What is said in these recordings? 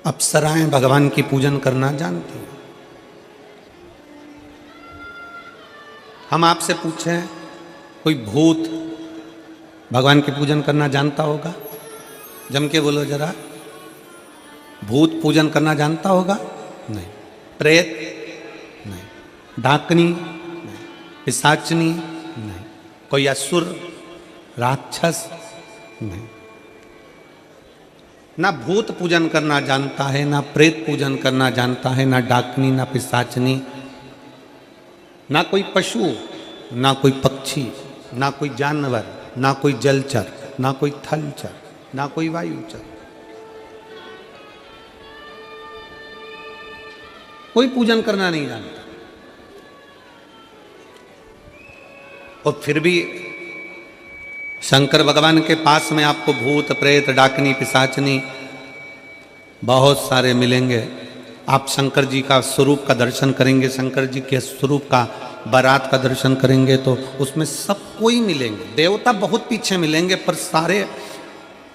अप्सराएं भगवान की पूजन करना जानती हैं। हम आपसे पूछें, कोई भूत भगवान की पूजन करना जानता होगा? जम के बोलो जरा, भूत पूजन करना जानता होगा? नहीं। प्रेत? नहीं। डाकनी? नहीं। पिशाचनी? नहीं। कोई असुर राक्षस? नहीं। ना भूत पूजन करना जानता है, ना प्रेत पूजन करना जानता है, ना डाकनी, ना पिशाचनी, ना कोई पशु, ना कोई पक्षी, ना कोई जानवर, ना कोई जलचर, ना कोई थलचर, ना कोई वायुचर। कोई पूजन करना नहीं जानता। और फिर भी शंकर भगवान के पास में आपको भूत प्रेत डाकनी पिशाचनी बहुत सारे मिलेंगे। आप शंकर जी का स्वरूप का दर्शन करेंगे, शंकर जी के स्वरूप का बारात का दर्शन करेंगे तो उसमें सब कोई मिलेंगे। देवता बहुत पीछे मिलेंगे, पर सारे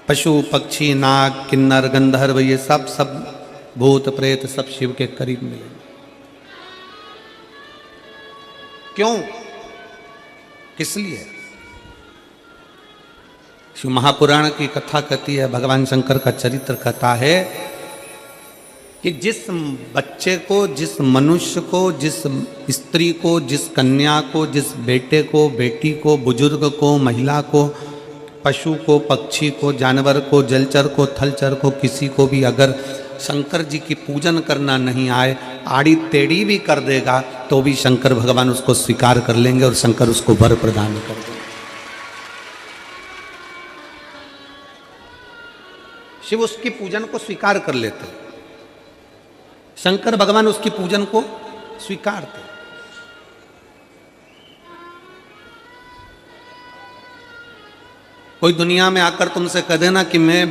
पशु पक्षी नाग किन्नर गंधर्व ये सब भूत प्रेत सब शिव के करीब मिलेंगे। क्यों? किस लिए? शिव महापुराण की कथा कहती है, भगवान शंकर का चरित्र कथा है कि जिस बच्चे को, जिस मनुष्य को, जिस स्त्री को, जिस कन्या को, जिस बेटे को, बेटी को, बुजुर्ग को, महिला को, पशु को, पक्षी को, जानवर को, जलचर को, थलचर को, किसी को भी अगर शंकर जी की पूजन करना नहीं आए, आड़ी टेढ़ी भी कर देगा तो भी शंकर भगवान उसको स्वीकार कर लेंगे और शंकर उसको वर प्रदान कर देंगे। शिव उसकी पूजन को स्वीकार कर लेते, शंकर भगवान उसकी पूजन को स्वीकारते। कोई दुनिया में आकर तुमसे कह देना कि मैं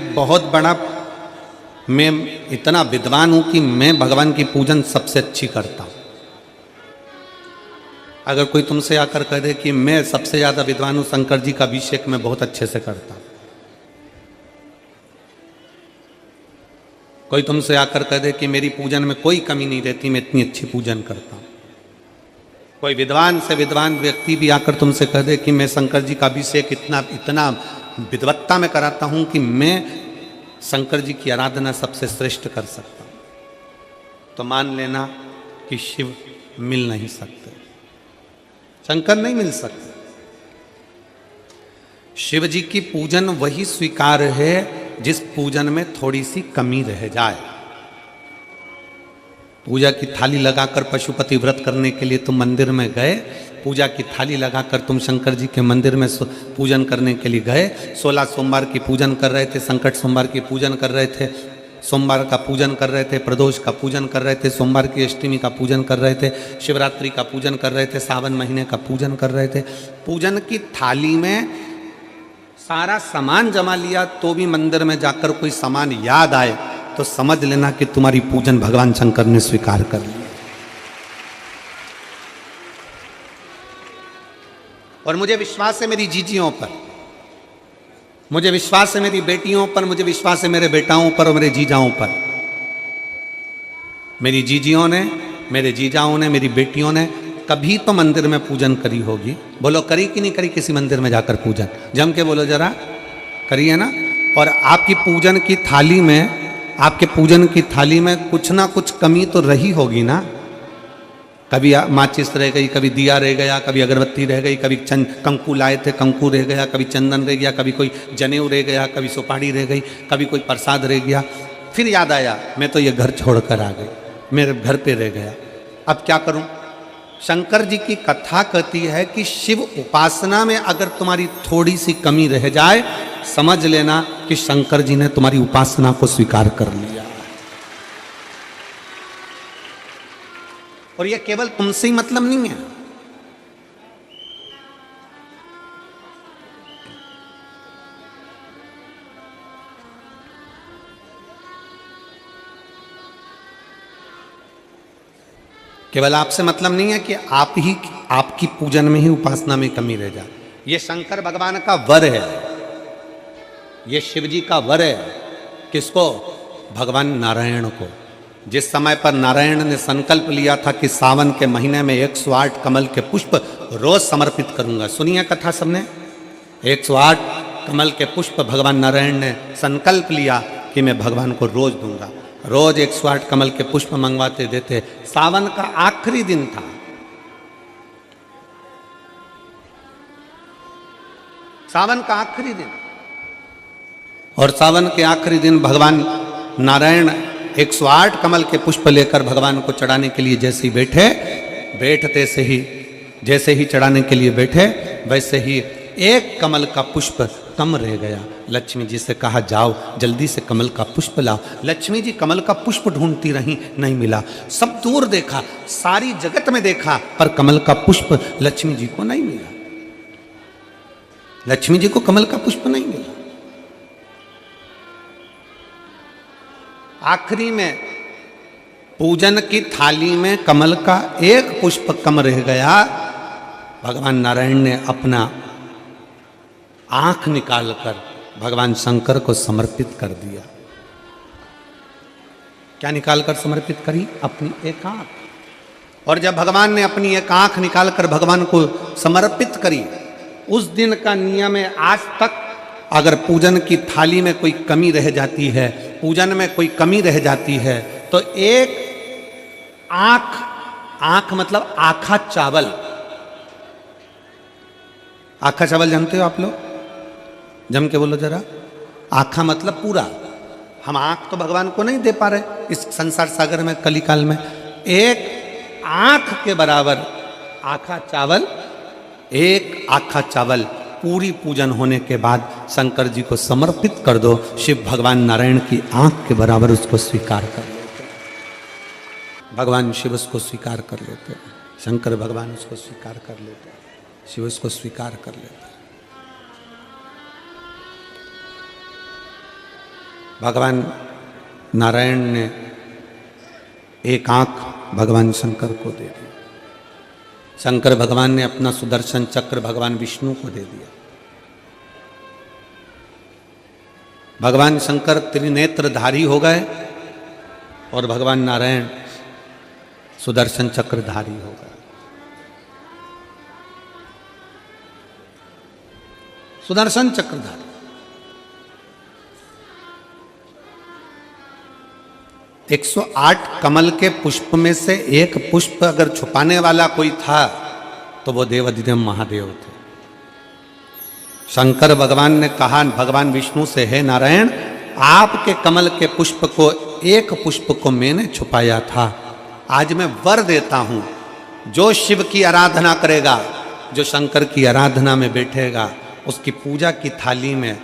इतना विद्वान हूं कि मैं भगवान की पूजन सबसे अच्छी करता हूं। अगर कोई तुमसे आकर कह दे कि मैं सबसे ज्यादा विद्वान हूं, शंकर जी का अभिषेक मैं बहुत अच्छे से करता हूं। कोई तुमसे आकर कह दे कि मेरी पूजन में कोई कमी नहीं रहती, मैं इतनी अच्छी पूजन करता हूं। कोई विद्वान से विद्वान व्यक्ति भी आकर तुमसे कह दे कि मैं शंकर जी का अभिषेक इतना विद्वत्ता में कराता हूं कि मैं शंकर जी की आराधना सबसे श्रेष्ठ कर सकता हूं, तो मान लेना कि शिव मिल नहीं सकते, शंकर नहीं मिल सकते। शिव जी की पूजन वही स्वीकार है जिस पूजन में थोड़ी सी कमी रह जाए। पूजा की थाली लगाकर पशुपति व्रत करने के लिए तुम मंदिर में गए, पूजा की थाली लगाकर तुम शंकर जी के मंदिर में पूजन करने के लिए गए, 16 सोमवार की पूजन कर रहे थे, संकट सोमवार की पूजन कर रहे थे, सोमवार का पूजन कर रहे थे, प्रदोष का पूजन कर रहे थे, सोमवार की अष्टमी का पूजन कर रहे थे, शिवरात्रि का पूजन कर रहे थे, सावन महीने का पूजन कर रहे थे। पूजन की थाली में सारा सामान जमा लिया तो भी मंदिर में जाकर कोई सामान याद आए तो समझ लेना कि तुम्हारी पूजन भगवान शंकर ने स्वीकार कर ली। और मुझे विश्वास है मेरी जीजियों पर, मुझे विश्वास है मेरी बेटियों पर, मुझे विश्वास है मेरे बेटाओं पर और मेरे जीजाओं पर। मेरी जीजियों ने, मेरे जीजाओं ने, मेरी बेटियों ने कभी तो मंदिर में पूजन करी होगी। बोलो करी कि नहीं करी किसी मंदिर में जाकर पूजन? जम के बोलो जरा, करी है ना? और आपकी पूजन की थाली में, आपके पूजन की थाली में कुछ ना कुछ कमी तो रही होगी ना। कभी माचिस रह गई, कभी दिया रह गया, कभी अगरबत्ती रह गई, कभी कंकु लाए थे कंकु रह गया, कभी चंदन रह गया, कभी कोई जनेऊ रह गया, कभी सुपारी रह गई, कभी कोई प्रसाद रह गया। फिर याद आया मैं तो ये घर छोड़कर आ गई, मेरे घर पे रह गया, अब क्या करूं? शंकर जी की कथा कहती है कि शिव उपासना में अगर तुम्हारी थोड़ी सी कमी रह जाए, समझ लेना कि शंकर जी ने तुम्हारी उपासना को स्वीकार कर लिया। और यह केवल तुमसे ही मतलब नहीं है, केवल आपसे मतलब नहीं है कि आपकी पूजन में ही उपासना में कमी रह जाए। ये शंकर भगवान का वर है, ये शिव जी का वर है। किसको? भगवान नारायण को। जिस समय पर नारायण ने संकल्प लिया था कि सावन के महीने में 108 कमल के पुष्प रोज समर्पित करूंगा, सुनिए कथा सबने, 108 कमल के पुष्प भगवान नारायण ने संकल्प लिया कि मैं भगवान को रोज दूंगा। रोज 108 कमल के पुष्प मंगवाते देते। सावन का आखिरी दिन था, सावन का आखिरी दिन, और सावन के आखिरी दिन भगवान नारायण 108 कमल के पुष्प लेकर भगवान को चढ़ाने के लिए जैसे ही बैठे, बैठते से ही जैसे ही चढ़ाने के लिए बैठे वैसे ही एक कमल का पुष्प कम रह गया। लक्ष्मी जी से कहा जाओ जल्दी से कमल का पुष्प लाओ। लक्ष्मी जी कमल का पुष्प ढूंढती रही, नहीं मिला। सब दूर देखा, सारी जगत में देखा, पर कमल का पुष्प लक्ष्मी जी को नहीं मिला। लक्ष्मी जी को कमल का पुष्प नहीं मिला। आखिरी में पूजन की थाली में कमल का एक पुष्प कम रह गया। भगवान नारायण ने अपना आंख निकालकर भगवान शंकर को समर्पित कर दिया। क्या निकालकर समर्पित करी? अपनी एक आंख। और जब भगवान ने अपनी एक आंख निकालकर भगवान को समर्पित करी, उस दिन का नियम है आज तक, अगर पूजन की थाली में कोई कमी रह जाती है, पूजन में कोई कमी रह जाती है, तो एक आंख, आंख मतलब आखा चावल, आखा चावल जानते हो आप लोग? जम के बोलो जरा। आखा मतलब पूरा। हम आंख तो भगवान को नहीं दे पा रहे इस संसार सागर में, कलिकाल में। एक आंख के बराबर आखा चावल, एक आखा चावल पूरी पूजन होने के बाद शंकर जी को समर्पित कर दो। शिव भगवान नारायण की आंख के बराबर उसको स्वीकार कर लेते। भगवान शिव उसको स्वीकार कर लेते, शंकर भगवान उसको स्वीकार कर लेते, शिव उसको स्वीकार कर लेते। भगवान नारायण ने एक आंख भगवान शंकर को दे दी। शंकर भगवान ने अपना सुदर्शन चक्र भगवान विष्णु को दे दिया। भगवान शंकर त्रिनेत्रधारी हो गए और भगवान नारायण सुदर्शन चक्रधारी हो गए। सुदर्शन चक्रधारी। 108 कमल के पुष्प में से एक पुष्प अगर छुपाने वाला कोई था तो वो देवाधिदेव महादेव थे। शंकर भगवान ने कहा भगवान विष्णु से, हे नारायण, आपके कमल के पुष्प को, एक पुष्प को मैंने छुपाया था। आज मैं वर देता हूं, जो शिव की आराधना करेगा, जो शंकर की आराधना में बैठेगा, उसकी पूजा की थाली में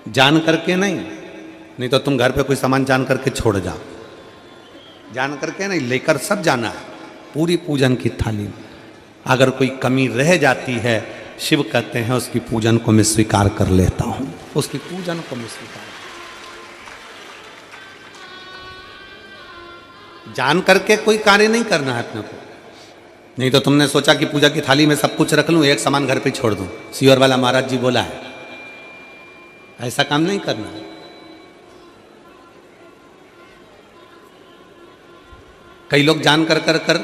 जान करके नहीं तो तुम घर पे कोई सामान जान करके छोड़ जाओ, जान करके नहीं, लेकर सब जाना है। पूरी पूजन की थाली में अगर कोई कमी रह जाती है, शिव कहते हैं उसकी पूजन को मैं स्वीकार कर लेता हूं, उसकी पूजन को मैं स्वीकार, जान करके कोई कार्य नहीं करना है अपने को। नहीं तो तुमने सोचा कि पूजा की थाली में सब कुछ रख लूं, एक सामान घर पे छोड़ दूं। सीवर वाला महाराज जी बोला है, ऐसा काम नहीं करना है। कई लोग जान कर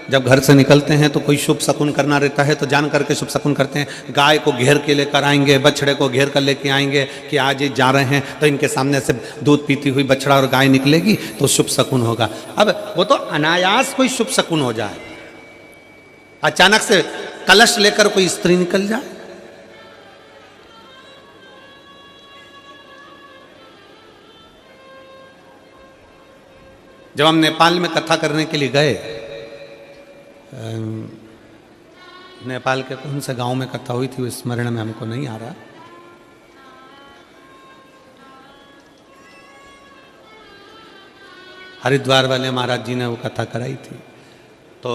जब घर से निकलते हैं तो कोई शुभ शकुन करना रहता है तो जान करके शुभ शकुन करते हैं। गाय को घेर के लेकर आएंगे, बछड़े को घेर कर लेके आएंगे कि आज ये जा रहे हैं तो इनके सामने से दूध पीती हुई बछड़ा और गाय निकलेगी तो शुभ शकुन होगा। अब वो तो अनायास कोई शुभ शकुन हो जाए, अचानक से कलश लेकर कोई स्त्री निकल जाए, जब हम नेपाल में कथा करने के लिए गए, नेपाल के कौन से गांव में कथा हुई थी वो स्मरण में हमको नहीं आ रहा, हरिद्वार वाले महाराज जी ने वो कथा कराई थी। तो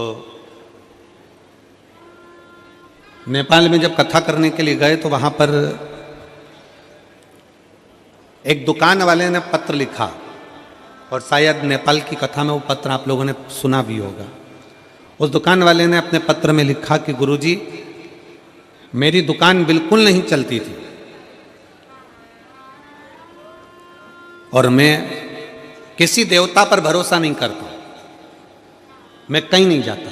नेपाल में जब कथा करने के लिए गए तो वहां पर एक दुकान वाले ने पत्र लिखा, और शायद नेपाल की कथा में वो पत्र आप लोगों ने सुना भी होगा। उस दुकान वाले ने अपने पत्र में लिखा कि गुरुजी, मेरी दुकान बिल्कुल नहीं चलती थी और मैं किसी देवता पर भरोसा नहीं करता, मैं कहीं नहीं जाता,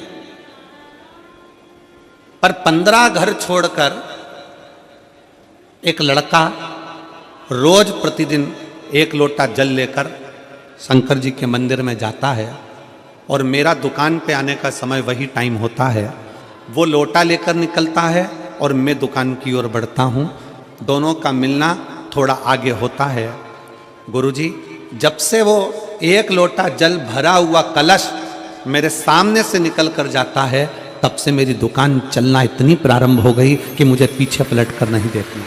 पर 15 घर छोड़कर एक लड़का रोज प्रतिदिन 1 लोटा जल लेकर शंकर जी के मंदिर में जाता है और मेरा दुकान पे आने का समय वही टाइम होता है। वो लोटा लेकर निकलता है और मैं दुकान की ओर बढ़ता हूँ। दोनों का मिलना थोड़ा आगे होता है। गुरुजी, जब से वो 1 लोटा जल भरा हुआ कलश मेरे सामने से निकल कर जाता है, तब से मेरी दुकान चलना इतनी प्रारंभ हो गई कि मुझे पीछे पलट कर नहीं देखना।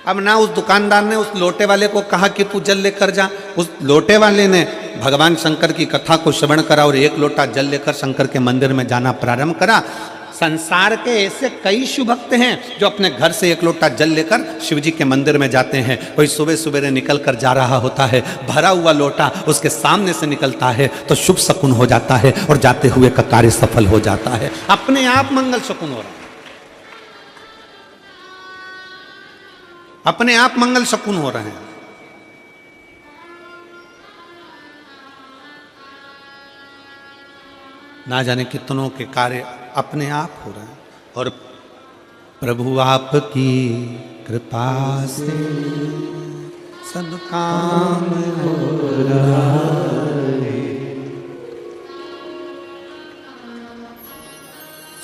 अब ना उस दुकानदार ने उस लोटे वाले को कहा कि तू जल लेकर जा, उस लोटे वाले ने भगवान शंकर की कथा को श्रवण करा और 1 लोटा जल लेकर शंकर के मंदिर में जाना प्रारंभ करा। संसार के ऐसे कई शिव भक्त हैं जो अपने घर से 1 लोटा जल लेकर शिव जी के मंदिर में जाते हैं। कोई सुबह सुबह निकल कर जा रहा होता है, भरा हुआ लोटा उसके सामने से निकलता है तो शुभ शकुन हो जाता है और जाते हुए का कार्य सफल हो जाता है, अपने आप मंगल शकुन हो रहा है, अपने आप मंगल शकुन हो रहे हैं। ना जाने कितनों के कार्य अपने आप हो रहे हैं और प्रभु आपकी कृपा से सब काम हो रहा है।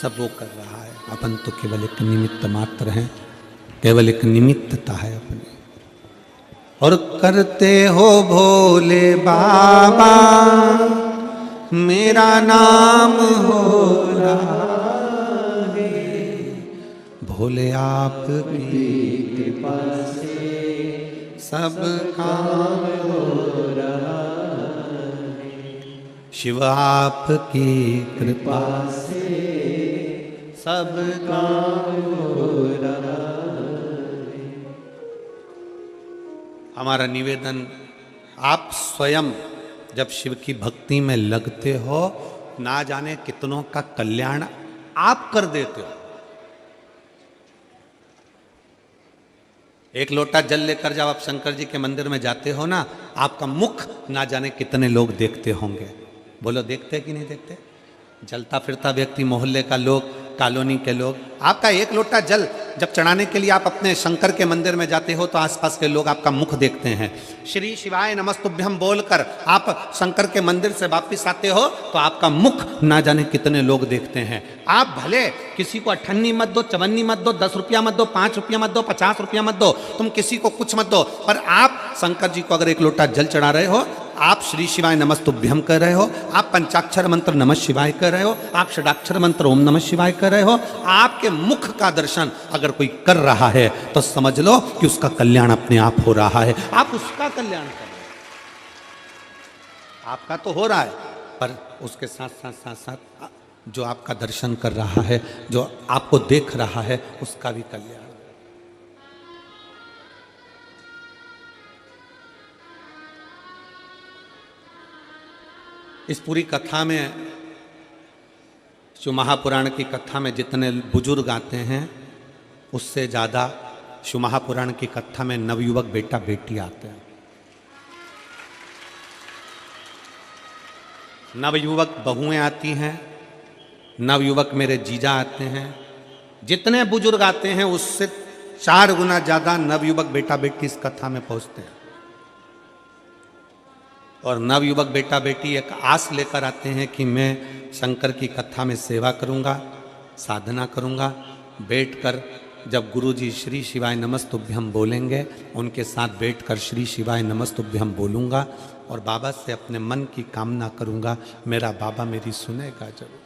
सब वो कर रहा है, अपन तो केवल एक निमित्त मात्र हैं, केवल एक निमित्तता है अपनी। और करते हो भोले बाबा मेरा नाम हो रहा है, भोले आपकी कृपा से सब काम हो रहा है, शिव आपकी कृपा से सब काम हो रहा है। हमारा निवेदन, आप स्वयं जब शिव की भक्ति में लगते हो, ना जाने कितनों का कल्याण आप कर देते हो। 1 लोटा जल लेकर जब आप शंकर जी के मंदिर में जाते हो ना, आपका मुख ना जाने कितने लोग देखते होंगे। बोलो, देखते कि नहीं देखते? जलता फिरता व्यक्ति, मोहल्ले का लोग, कॉलोनी के लोग, आपका 1 लोटा जल जब चढ़ाने के लिए आप अपने शंकर के मंदिर में जाते हो तो आसपास के लोग आपका मुख देखते हैं। श्री शिवाय नमस्तुभ्यम बोलकर आप शंकर के मंदिर से वापस आते हो तो आपका मुख ना जाने कितने लोग देखते हैं। आप भले किसी को 98 मत दो, 54 मत दो, 10 रुपया मत दो, 5 रुपया मत दो, 50 रुपया मत दो, तुम किसी को कुछ मत दो, पर आप शंकर जी को अगर 1 लोटा जल चढ़ा रहे हो, आप श्री शिवाय नमस्तुभ्यम कर रहे हो, आप पंचाक्षर मंत्र नमः शिवाय कर रहे हो, आप षडाक्षर मंत्र ओम नमः शिवाय कर रहे हो, आपके मुख का दर्शन अगर कोई कर रहा है तो समझ लो कि उसका कल्याण अपने आप हो रहा है। आप उसका कल्याण कर रहे हो, आपका तो हो रहा है, पर उसके साथ साथ साथ साथ जो आपका दर्शन कर रहा है, जो आपको देख रहा है, उसका भी कल्याण। इस पूरी कथा में, जो महापुराण की कथा में जितने बुजुर्ग आते हैं, उससे ज़्यादा शिव महापुराण की कथा में नवयुवक बेटा बेटी आते हैं। नवयुवक बहुएं आती हैं, नवयुवक मेरे जीजा आते हैं। जितने बुजुर्ग आते हैं उससे 4 गुना ज़्यादा नवयुवक बेटा बेटी इस कथा में पहुंचते हैं। और नवयुवक बेटा बेटी एक आस लेकर आते हैं कि मैं शंकर की कथा में सेवा करूंगा, साधना करूंगा, बैठकर जब गुरुजी श्री शिवाय नमस्तुभ्यम बोलेंगे, उनके साथ बैठकर श्री शिवाय नमस्तुभ्यम बोलूंगा और बाबा से अपने मन की कामना करूंगा, मेरा बाबा मेरी सुनेगा जरूर,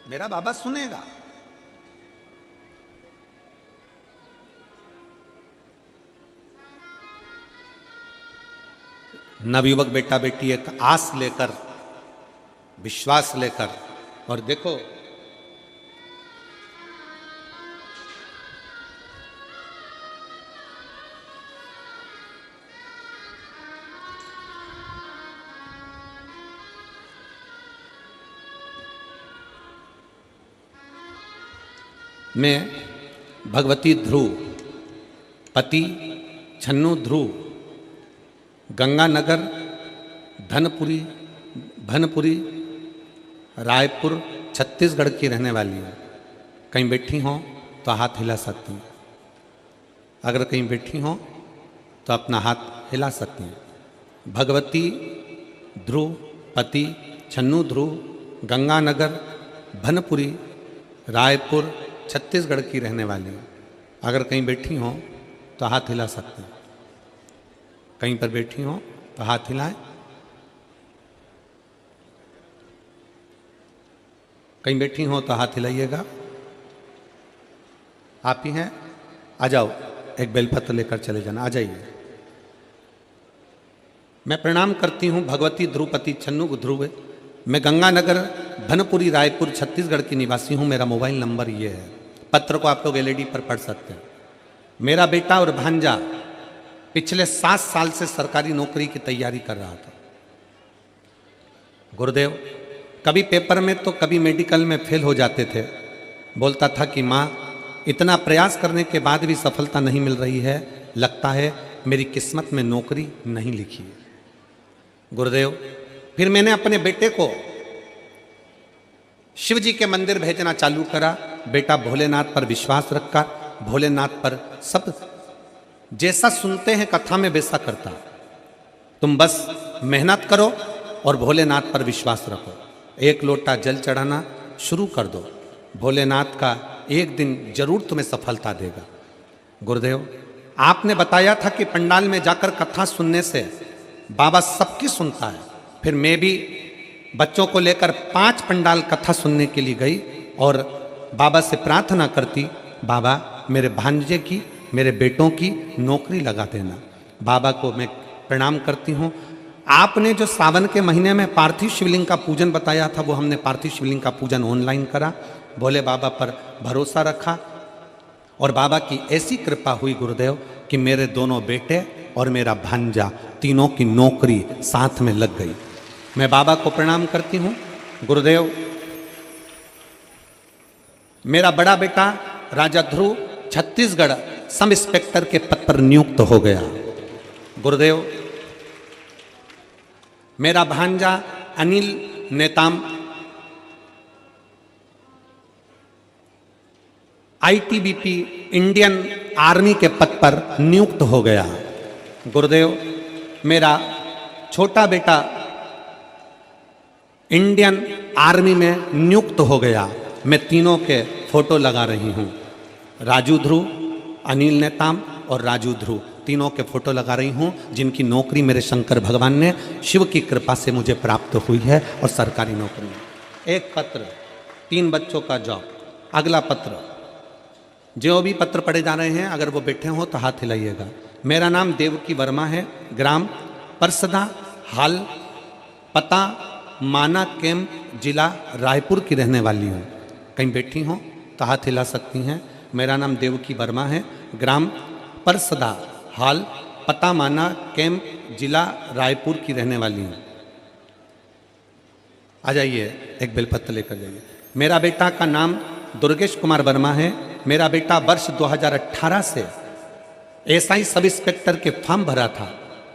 मेरा बाबा सुनेगा। नवयुवक बेटा बेटी एक आस लेकर, विश्वास लेकर, और देखो मैं भगवती ध्रुव पति छन्नू ध्रुव, गंगानगर, धनपुरी, भनपुरी, रायपुर, छत्तीसगढ़ की रहने वाली हूँ। कहीं बैठी हों तो हाथ हिला सकती हैं। अगर कहीं बैठी हों तो अपना हाथ हिला सकती हैं। भगवती ध्रुव, पति छन्नू ध्रुव, गंगानगर, भनपुरी, रायपुर, छत्तीसगढ़ की रहने वाली हूँ। अगर कहीं बैठी हों तो हाथ हिला सकते हैं। कहीं पर बैठी हों तो हाथ हिलाएं। कहीं बैठी हों तो हाथ हिलाइएगा। आप ही हैं, आ जाओ, एक बेलपत्र लेकर चले जाना, आ जाइए। मैं प्रणाम करती हूँ भगवती ध्रुवपति छन्नू ध्रुव। मैं गंगानगर, भनपुरी, रायपुर, छत्तीसगढ़ की निवासी हूँ। मेरा मोबाइल नंबर ये है। पत्र को आप लोग एलईडी पर पढ़ सकते हैं। मेरा बेटा और भांजा पिछले 7 साल से सरकारी नौकरी की तैयारी कर रहा था। गुरुदेव, कभी पेपर में तो कभी मेडिकल में फेल हो जाते थे। बोलता था कि माँ, इतना प्रयास करने के बाद भी सफलता नहीं मिल रही है, लगता है मेरी किस्मत में नौकरी नहीं लिखी है। गुरुदेव, फिर मैंने अपने बेटे को शिव जी के मंदिर भेजना चालू करा। बेटा भोलेनाथ पर विश्वास रखा, भोलेनाथ पर सब जैसा सुनते हैं कथा में वैसा करता। तुम बस मेहनत करो और भोलेनाथ पर विश्वास रखो। एक लोटा जल चढ़ाना शुरू कर दो, भोलेनाथ का एक दिन जरूर तुम्हें सफलता देगा। गुरुदेव, आपने बताया था कि पंडाल में जाकर कथा सुनने से बाबा सबकी सुनता है। फिर मैं भी बच्चों को लेकर 5 पंडाल कथा सुनने के लिए गई और बाबा से प्रार्थना करती, बाबा मेरे भांजे की, मेरे बेटों की नौकरी लगा देना। बाबा को मैं प्रणाम करती हूँ। आपने जो सावन के महीने में पार्थिव शिवलिंग का पूजन बताया था, वो हमने पार्थिव शिवलिंग का पूजन ऑनलाइन करा। भोले बाबा पर भरोसा रखा और बाबा की ऐसी कृपा हुई गुरुदेव कि मेरे दोनों बेटे और मेरा भांजा तीनों की नौकरी साथ में लग गई। मैं बाबा को प्रणाम करती हूँ। गुरुदेव, मेरा बड़ा बेटा राजा ध्रुव छत्तीसगढ़ सब इंस्पेक्टर के पद पर नियुक्त हो गया। गुरुदेव, मेरा भांजा Anil Netam ITBP Indian army के पद पर नियुक्त हो गया। गुरुदेव, मेरा छोटा बेटा इंडियन आर्मी में नियुक्त हो गया। मैं तीनों के फोटो लगा रही हूँ। राजू ध्रुव, अनिल नेताम और राजू ध्रुव तीनों के फोटो लगा रही हूँ, जिनकी नौकरी मेरे शंकर भगवान ने शिव की कृपा से मुझे प्राप्त हुई है और सरकारी नौकरी में। एक पत्र, 3 बच्चों का जॉब। अगला पत्र, जो भी पत्र पढ़े जा रहे हैं अगर वो बैठे हों तो हाथ हिलाइएगा। मेरा नाम देवकी वर्मा है, ग्राम परसदा, हाल, पता माना कैंप, जिला रायपुर की रहने वाली हूँ। कहीं बैठी हों तो हाथ हिला सकती हैं। मेरा नाम देवकी वर्मा है, ग्राम परसदा, हाल, पता माना कैंप, जिला रायपुर की रहने वाली हूँ। आ जाइए, एक बेलपत्र लेकर जाइए। मेरा बेटा का नाम दुर्गेश कुमार वर्मा है। मेरा बेटा वर्ष 2018 से एसआई सब इंस्पेक्टर के फॉर्म भरा था,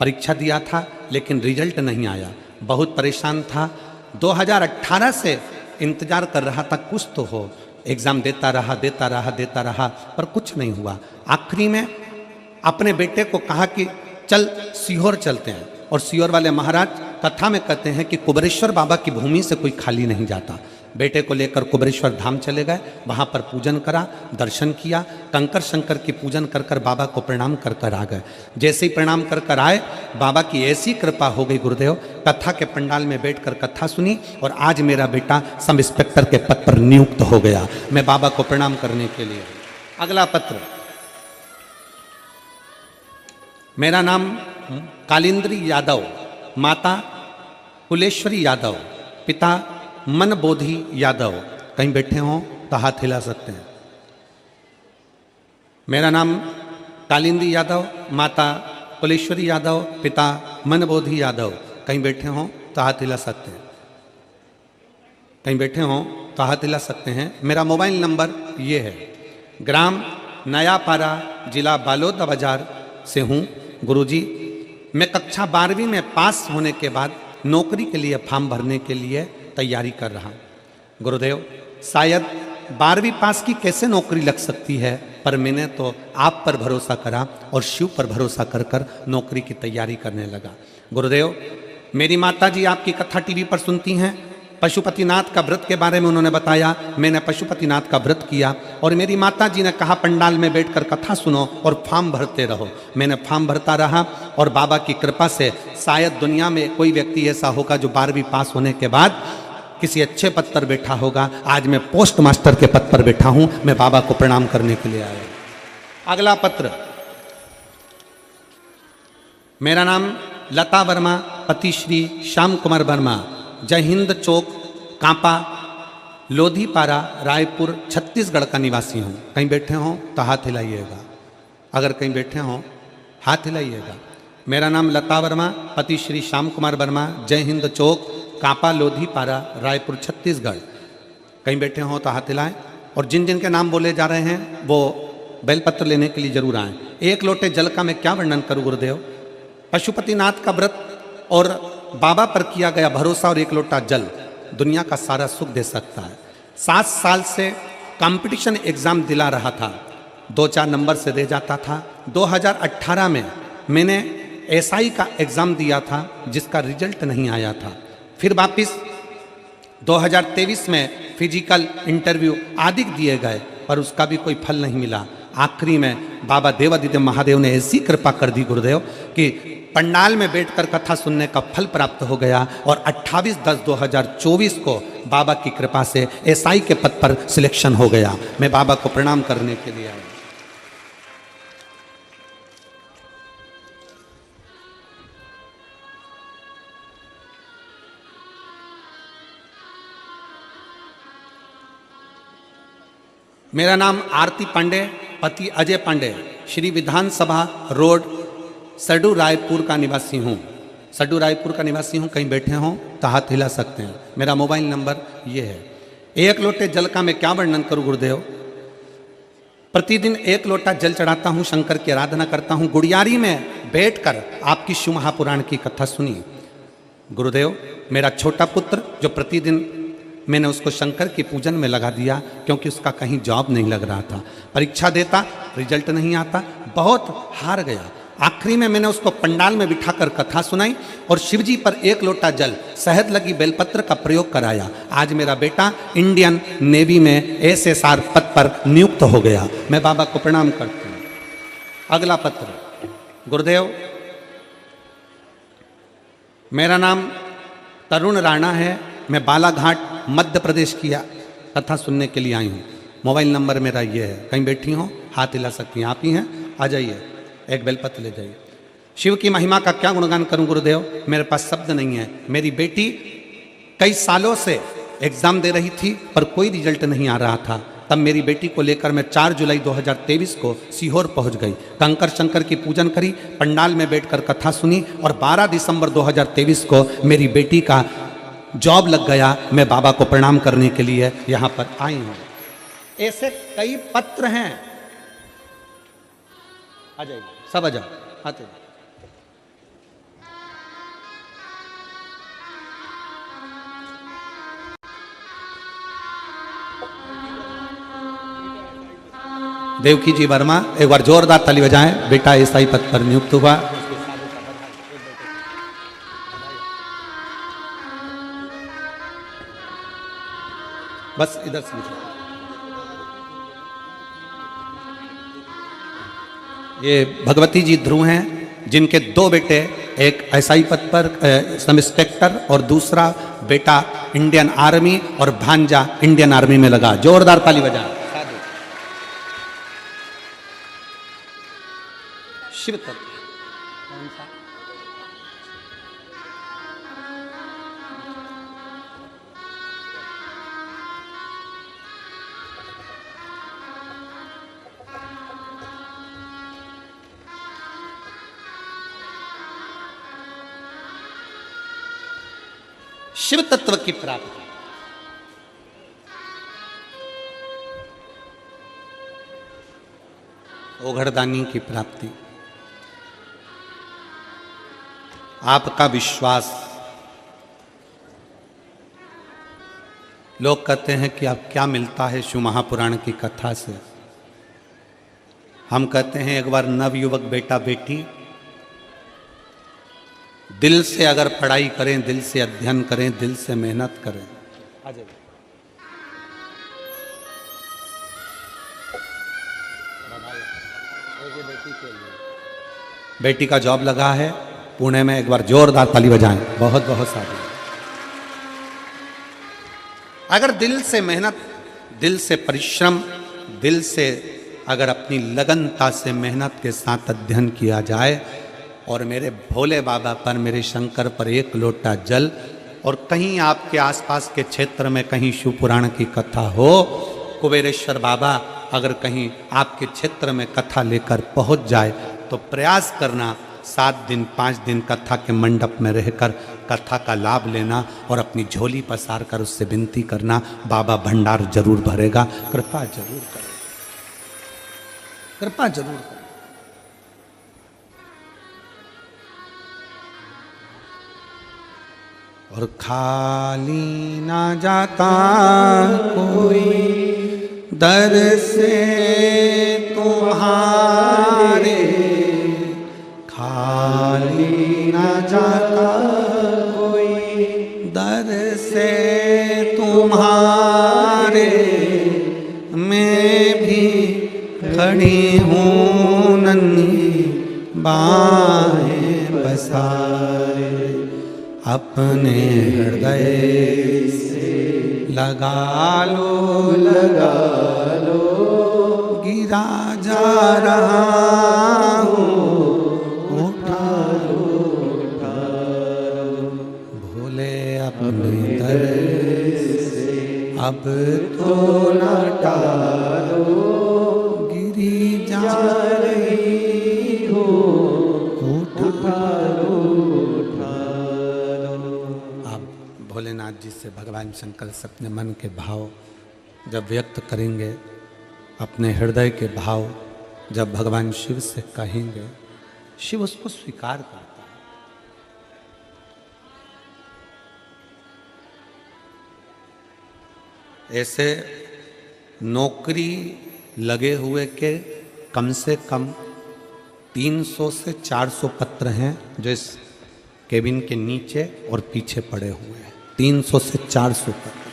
परीक्षा दिया था लेकिन रिजल्ट नहीं आया। बहुत परेशान था। 2018 से इंतजार कर रहा था कुछ तो हो। एग्ज़ाम देता रहा पर कुछ नहीं हुआ। आखिरी में अपने बेटे को कहा कि चल सीहोर चलते हैं, और सीहोर वाले महाराज कथा में कहते हैं कि कुबरेश्वर बाबा की भूमि से कोई खाली नहीं जाता। बेटे को लेकर कुबरेश्वर धाम चले गए, वहाँ पर पूजन करा, दर्शन किया, कंकर शंकर की पूजन कर कर बाबा को प्रणाम कर कर आ गए। जैसे ही प्रणाम कर कर आए, बाबा की ऐसी कृपा हो गई गुरुदेव, कथा के पंडाल में बैठकर कथा सुनी और आज मेरा बेटा सब इंस्पेक्टर के पद पर नियुक्त हो गया। मैं बाबा को प्रणाम करने के लिए। अगला पत्र, मेरा नाम कालिंद्री यादव, माता कुलेश्वरी यादव, पिता मनबोधि यादव। कहीं बैठे हों तो हाथ हिला सकते हैं। मेरा नाम कालिंदी यादव, माता कुलेश्वरी यादव, पिता मनबोधि यादव। कहीं बैठे हों तो हाथ हिला सकते हैं। कहीं बैठे हों तो हाथ हिला सकते हैं। मेरा मोबाइल नंबर ये है, ग्राम नया पारा, जिला बालोद बाजार से हूँ। गुरुजी, मैं कक्षा 12वीं में पास होने के बाद नौकरी के लिए फॉर्म भरने के लिए तैयारी कर रहा हूँ। गुरुदेव, शायद 12वीं पास की कैसे नौकरी लग सकती है, पर मैंने तो आप पर भरोसा करा और शिव पर भरोसा कर कर नौकरी की तैयारी करने लगा। गुरुदेव, मेरी माता जी आपकी कथा टीवी पर सुनती हैं। पशुपतिनाथ का व्रत के बारे में उन्होंने बताया, मैंने पशुपतिनाथ का व्रत किया और मेरी माता जी ने कहा पंडाल में बैठकर कथा सुनो और फॉर्म भरते रहो। मैंने फॉर्म भरता रहा और बाबा की कृपा से शायद दुनिया में कोई व्यक्ति ऐसा होगा जो 12वीं पास होने के बाद किसी अच्छे पद पर बैठा होगा। आज मैं पोस्ट मास्टर के पद पर बैठा हूं। मैं बाबा को प्रणाम करने के लिए आया। अगला पत्र, मेरा नाम लता वर्मा, पति श्री श्याम कुमार वर्मा, जय हिंद चौक, कांपा, लोधीपारा, रायपुर, छत्तीसगढ़ का निवासी हूँ। कहीं बैठे हों तो हाथ हिलाइएगा। अगर कहीं बैठे हों हाथ हिलाइएगा। मेरा नाम लता वर्मा, पति श्री श्याम कुमार वर्मा, जय हिंद चौक, कांपा, लोधीपारा, रायपुर, छत्तीसगढ़। कहीं बैठे हों तो हाथ हिलाएं। और जिन जिन के नाम बोले जा रहे हैं वो बेलपत्र लेने के लिए जरूर आएँ। एक लोटे जल का मैं क्या वर्णन करूँ गुरुदेव। पशुपतिनाथ का व्रत और बाबा पर किया गया भरोसा और एक लोटा जल दुनिया का सारा सुख दे सकता है। 7 साल से कंपटीशन एग्ज़ाम दिला रहा था, 2-4 नंबर से रह जाता था। 2018 में मैंने एसआई का एग्ज़ाम दिया था जिसका रिजल्ट नहीं आया था। फिर वापस 2023 में फिजिकल इंटरव्यू आदि दिए गए पर उसका भी कोई फल नहीं मिला। आखिरी में बाबा देवादिदेव महादेव ने ऐसी कृपा कर दी गुरुदेव कि पंडाल में बैठकर कथा सुनने का फल प्राप्त हो गया और 28/10/2024 को बाबा की कृपा से एसआई के पद पर सिलेक्शन हो गया। मैं बाबा को प्रणाम करने के लिए आया। मेरा नाम आरती पांडे, पति अजय पांडे, श्री विधानसभा रोड, सडू रायपुर का निवासी हूँ। सडू रायपुर का निवासी हूँ। कहीं बैठे हों तो हाथ हिला सकते हैं। मेरा मोबाइल नंबर ये है। एक लोटे जल का मैं क्या वर्णन करूँ गुरुदेव। प्रतिदिन 1 लोटा जल चढ़ाता हूँ, शंकर की आराधना करता हूँ। गुड़ियारी में बैठकर आपकी शिव महापुराण की कथा सुनी। गुरुदेव, मेरा छोटा पुत्र जो प्रतिदिन मैंने उसको शंकर के पूजन में लगा दिया क्योंकि उसका कहीं जॉब नहीं लग रहा था। परीक्षा देता, रिजल्ट नहीं आता, बहुत हार गया। आखिरी में मैंने उसको पंडाल में बिठाकर कथा सुनाई और शिवजी पर 1 लोटा जल, शहद लगी बेलपत्र का प्रयोग कराया। आज मेरा बेटा इंडियन नेवी में एसएसआर पद पर नियुक्त हो गया। मैं बाबा को प्रणाम करती हूँ। अगला पत्र, गुरुदेव, मेरा नाम तरुण राणा है। मैं बालाघाट मध्य प्रदेश की कथा सुनने के लिए आई हूँ। मोबाइल नंबर मेरा ये है। कहीं बैठी हो हाथ हिला सकती हैं। आप ही हैं, आ जाइए, एक बेलपत्र ले जाइए। शिव की महिमा का क्या गुणगान करूं गुरुदेव, मेरे पास शब्द नहीं है। मेरी बेटी कई सालों से एग्ज़ाम दे रही थी पर कोई रिजल्ट नहीं आ रहा था। तब मेरी बेटी को लेकर मैं 4 जुलाई 2023 को सीहोर पहुंच गई। कंकर शंकर की पूजन करी, पंडाल में बैठकर कथा सुनी और 12 दिसंबर 2023 को मेरी बेटी का जॉब लग गया। मैं बाबा को प्रणाम करने के लिए यहाँ पर आई हूँ। ऐसे कई पत्र हैं। आ जाइए, सब आ जाओ, आते हैं। देवकी जी वर्मा, एक बार जोरदार ताली बजाएं। बेटा एसआई पद पर नियुक्त हुआ। बस इधर से ये भगवती जी ध्रुव हैं जिनके 2 बेटे, एक एसआई पद पर सब इंस्पेक्टर और दूसरा बेटा इंडियन आर्मी और भांजा इंडियन आर्मी में लगा। जोरदार ताली बजाएं। शिव तत्व कौन सा? शिव तत्व की प्राप्ति। ओघड़दानी की प्राप्ति, आपका विश्वास। लोग कहते हैं कि अब क्या मिलता है शिव महापुराण की कथा से। हम कहते हैं एक बार नवयुवक बेटा बेटी दिल से अगर पढ़ाई करें, दिल से अध्ययन करें, दिल से मेहनत करें, बेटी का जॉब लगा है पुणे में, एक बार जोरदार ताली बजाएं, बहुत बहुत सारी। अगर दिल से मेहनत, दिल से परिश्रम, दिल से अगर अपनी लगनता से मेहनत के साथ अध्ययन किया जाए और मेरे भोले बाबा पर, मेरे शंकर पर एक लोटा जल, और कहीं आपके आसपास के क्षेत्र में कहीं शिव पुराण की कथा हो, कुबेरेश्वर बाबा अगर कहीं आपके क्षेत्र में कथा लेकर पहुंच जाए तो प्रयास करना 7 दिन 5 दिन कथा के मंडप में रहकर कथा का लाभ लेना और अपनी झोली पसार कर उससे विनती करना, बाबा भंडार जरूर भरेगा। कृपा जरूर करें, कृपा जरूर करें। और खाली ना जाता कोई दर से तुम्हारे, खाली ना जाता कोई दर से तुम्हारे, मैं भी खड़ी हूँ नन्ही बाहें पसारे, अपने हृदय से लगा लो, लगा लो, गिरा जा रहा हूँ, उठा लो, उठा लो, भोले अपने दर से अब तो न टालो, गिरी जा रही हो, उठा लो, भोलेनाथ जी से भगवान शंकर से अपने मन के भाव जब व्यक्त करेंगे, अपने हृदय के भाव जब भगवान शिव से कहेंगे, शिव उसको स्वीकार करता है। ऐसे नौकरी लगे हुए के कम से कम 300 से 400 पत्र हैं जो इस केबिन के नीचे और पीछे पड़े हुए हैं। 300 से 400 पत्र,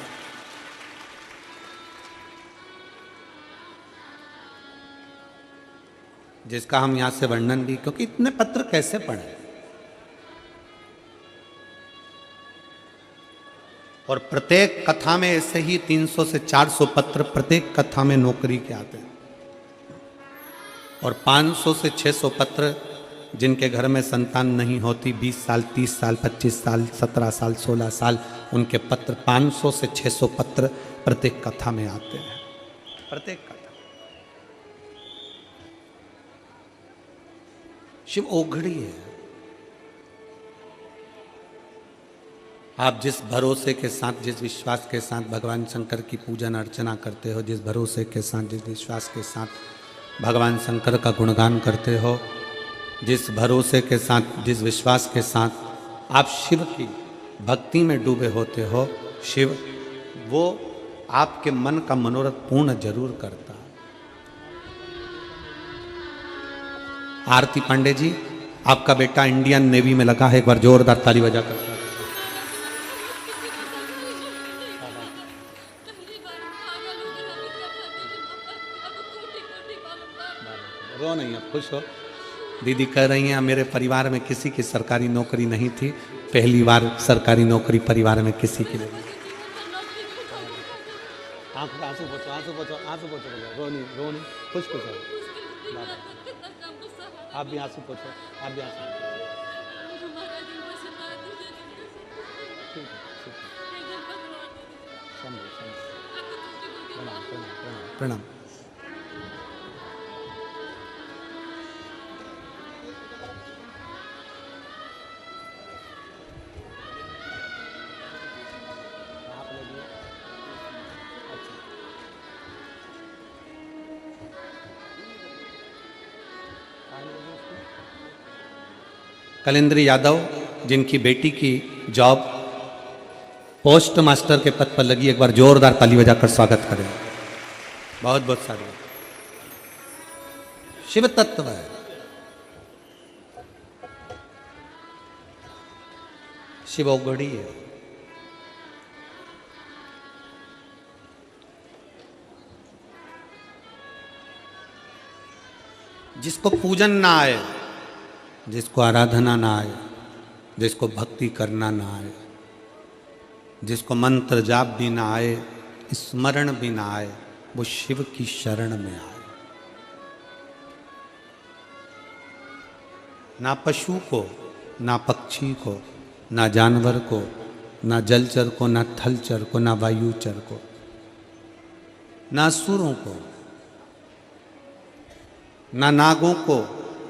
जिसका हम यहां से वर्णन भी, क्योंकि इतने पत्र कैसे पढ़े, और प्रत्येक कथा में ऐसे ही 300 से 400 पत्र प्रत्येक कथा में नौकरी के आते हैं, और 500 से 600 पत्र जिनके घर में संतान नहीं होती, 20 साल 30 साल 25 साल 17 साल 16 साल, उनके पत्र 500 से 600 पत्र प्रत्येक कथा में आते हैं। प्रत्येक कथा शिव ओघड़ी है। आप जिस भरोसे के साथ, जिस विश्वास के साथ भगवान शंकर की पूजन अर्चना करते हो, जिस भरोसे के साथ, जिस विश्वास के साथ भगवान शंकर का गुणगान करते हो, जिस भरोसे के साथ, जिस विश्वास के साथ आप शिव की भक्ति में डूबे होते हो, शिव वो आपके मन का मनोरथ पूर्ण जरूर करता है। आरती पांडे जी, आपका बेटा इंडियन नेवी में लगा है, एक बार जोरदार ताली बजा कर। रो नहीं, अब खुश हो। दीदी कह रही हैं मेरे परिवार में किसी की सरकारी नौकरी नहीं थी, पहली बार सरकारी नौकरी परिवार में किसी की नहीं। आंसू पोछो, आंसू पोछो, आंसू पोछो, रोनी रोनी, खुश खुश हो। आप भी आंसू पोछो, आप भी आंसू। प्रणाम प्रणाम। कलेंद्री यादव जिनकी बेटी की जॉब पोस्ट मास्टर के पद पर लगी, एक बार जोरदार ताली बजाकर स्वागत करें। बहुत बहुत सारे शिव तत्व है, शिवौगड़ी है। जिसको पूजन ना आए, जिसको आराधना ना आए, जिसको भक्ति करना ना आए, जिसको मंत्र जाप भी ना आए, स्मरण भी ना आए, वो शिव की शरण में आए। ना पशु को, ना पक्षी को, ना जानवर को, ना जलचर को, ना थलचर को, ना वायुचर को, ना असुरों को, ना नागों को,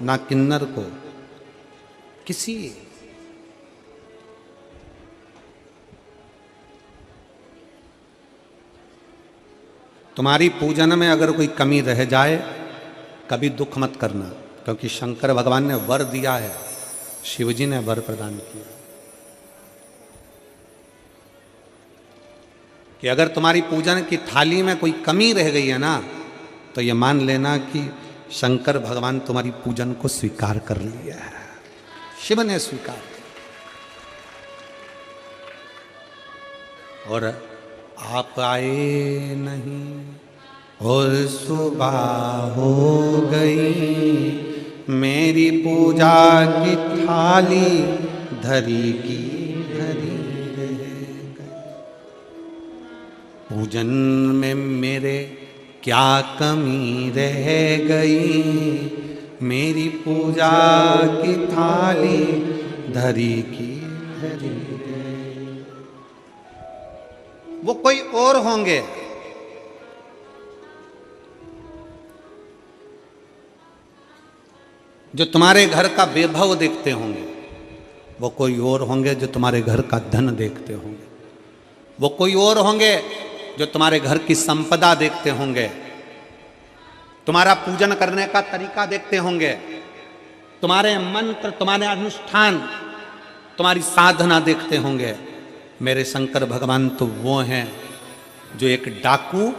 ना किन्नर को, किसी तुम्हारी पूजन में अगर कोई कमी रह जाए, कभी दुख मत करना, क्योंकि शंकर भगवान ने वर दिया है, शिवजी ने वर प्रदान किया कि अगर तुम्हारी पूजन की थाली में कोई कमी रह गई है ना, तो ये मान लेना कि शंकर भगवान तुम्हारी पूजन को स्वीकार कर लिया है, शिव ने स्वीकार किया। और आप आए नहीं और सुबह हो गई, मेरी पूजा की थाली धरी की धरी रह गई। पूजन में मेरे क्या कमी रह गई, मेरी पूजा की थाली धरी की धरी रह गई। वो कोई और होंगे, जो तुम्हारे घर का वैभव देखते होंगे, वो कोई और होंगे जो तुम्हारे घर का धन देखते होंगे, वो कोई और होंगे जो तुम्हारे घर की संपदा देखते होंगे, तुम्हारा पूजन करने का तरीका देखते होंगे, तुम्हारे मंत्र, तुम्हारे अनुष्ठान, तुम्हारी साधना देखते होंगे। मेरे शंकर भगवान तो वो हैं जो एक डाकू,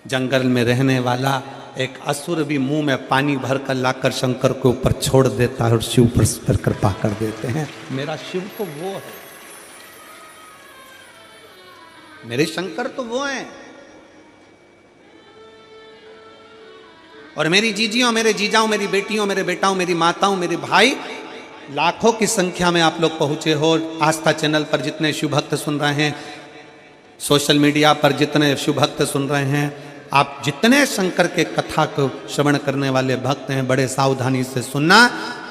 जंगल में रहने वाला एक असुर भी मुंह में पानी भर कर लाकर शंकर के ऊपर छोड़ देता है और शिव पर कृपा कर देते हैं। मेरा शिव तो वो है, मेरे शंकर तो वो हैं। और मेरी जीजियों, मेरे जीजाओं, मेरी बेटियों, मेरे बेटाओं, मेरी माताओं, मेरे भाई, लाखों की संख्या में आप लोग पहुंचे हो। आस्था चैनल पर जितने शिव भक्त सुन रहे हैं, सोशल मीडिया पर जितने शिव भक्त सुन रहे हैं, आप जितने शंकर के कथा को श्रवण करने वाले भक्त हैं, बड़े सावधानी से सुनना।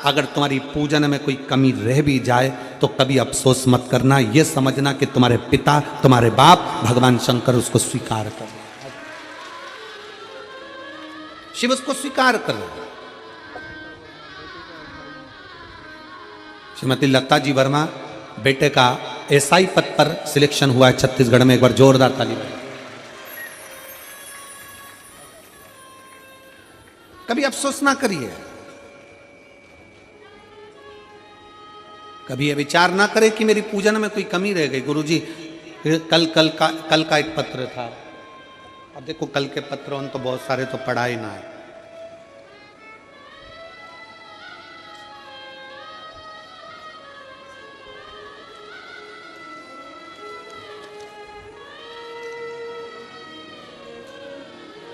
अगर तुम्हारी पूजन में कोई कमी रह भी जाए तो कभी अफसोस मत करना, ये समझना कि तुम्हारे पिता, तुम्हारे बाप भगवान शंकर उसको स्वीकार कर, शिव उसको स्वीकार कर। श्रीमती लता जी वर्मा, बेटे का एसआई पद पर सिलेक्शन हुआ है छत्तीसगढ़ में, एक बार जोरदार ताली बजाएं। कभी अफसोस ना करिए, कभी ये विचार ना करें कि मेरी पूजन में कोई कमी रह गई। गुरुजी, कल का एक पत्र था। अब देखो, कल के पत्र तो बहुत सारे तो पढ़ा ही ना है।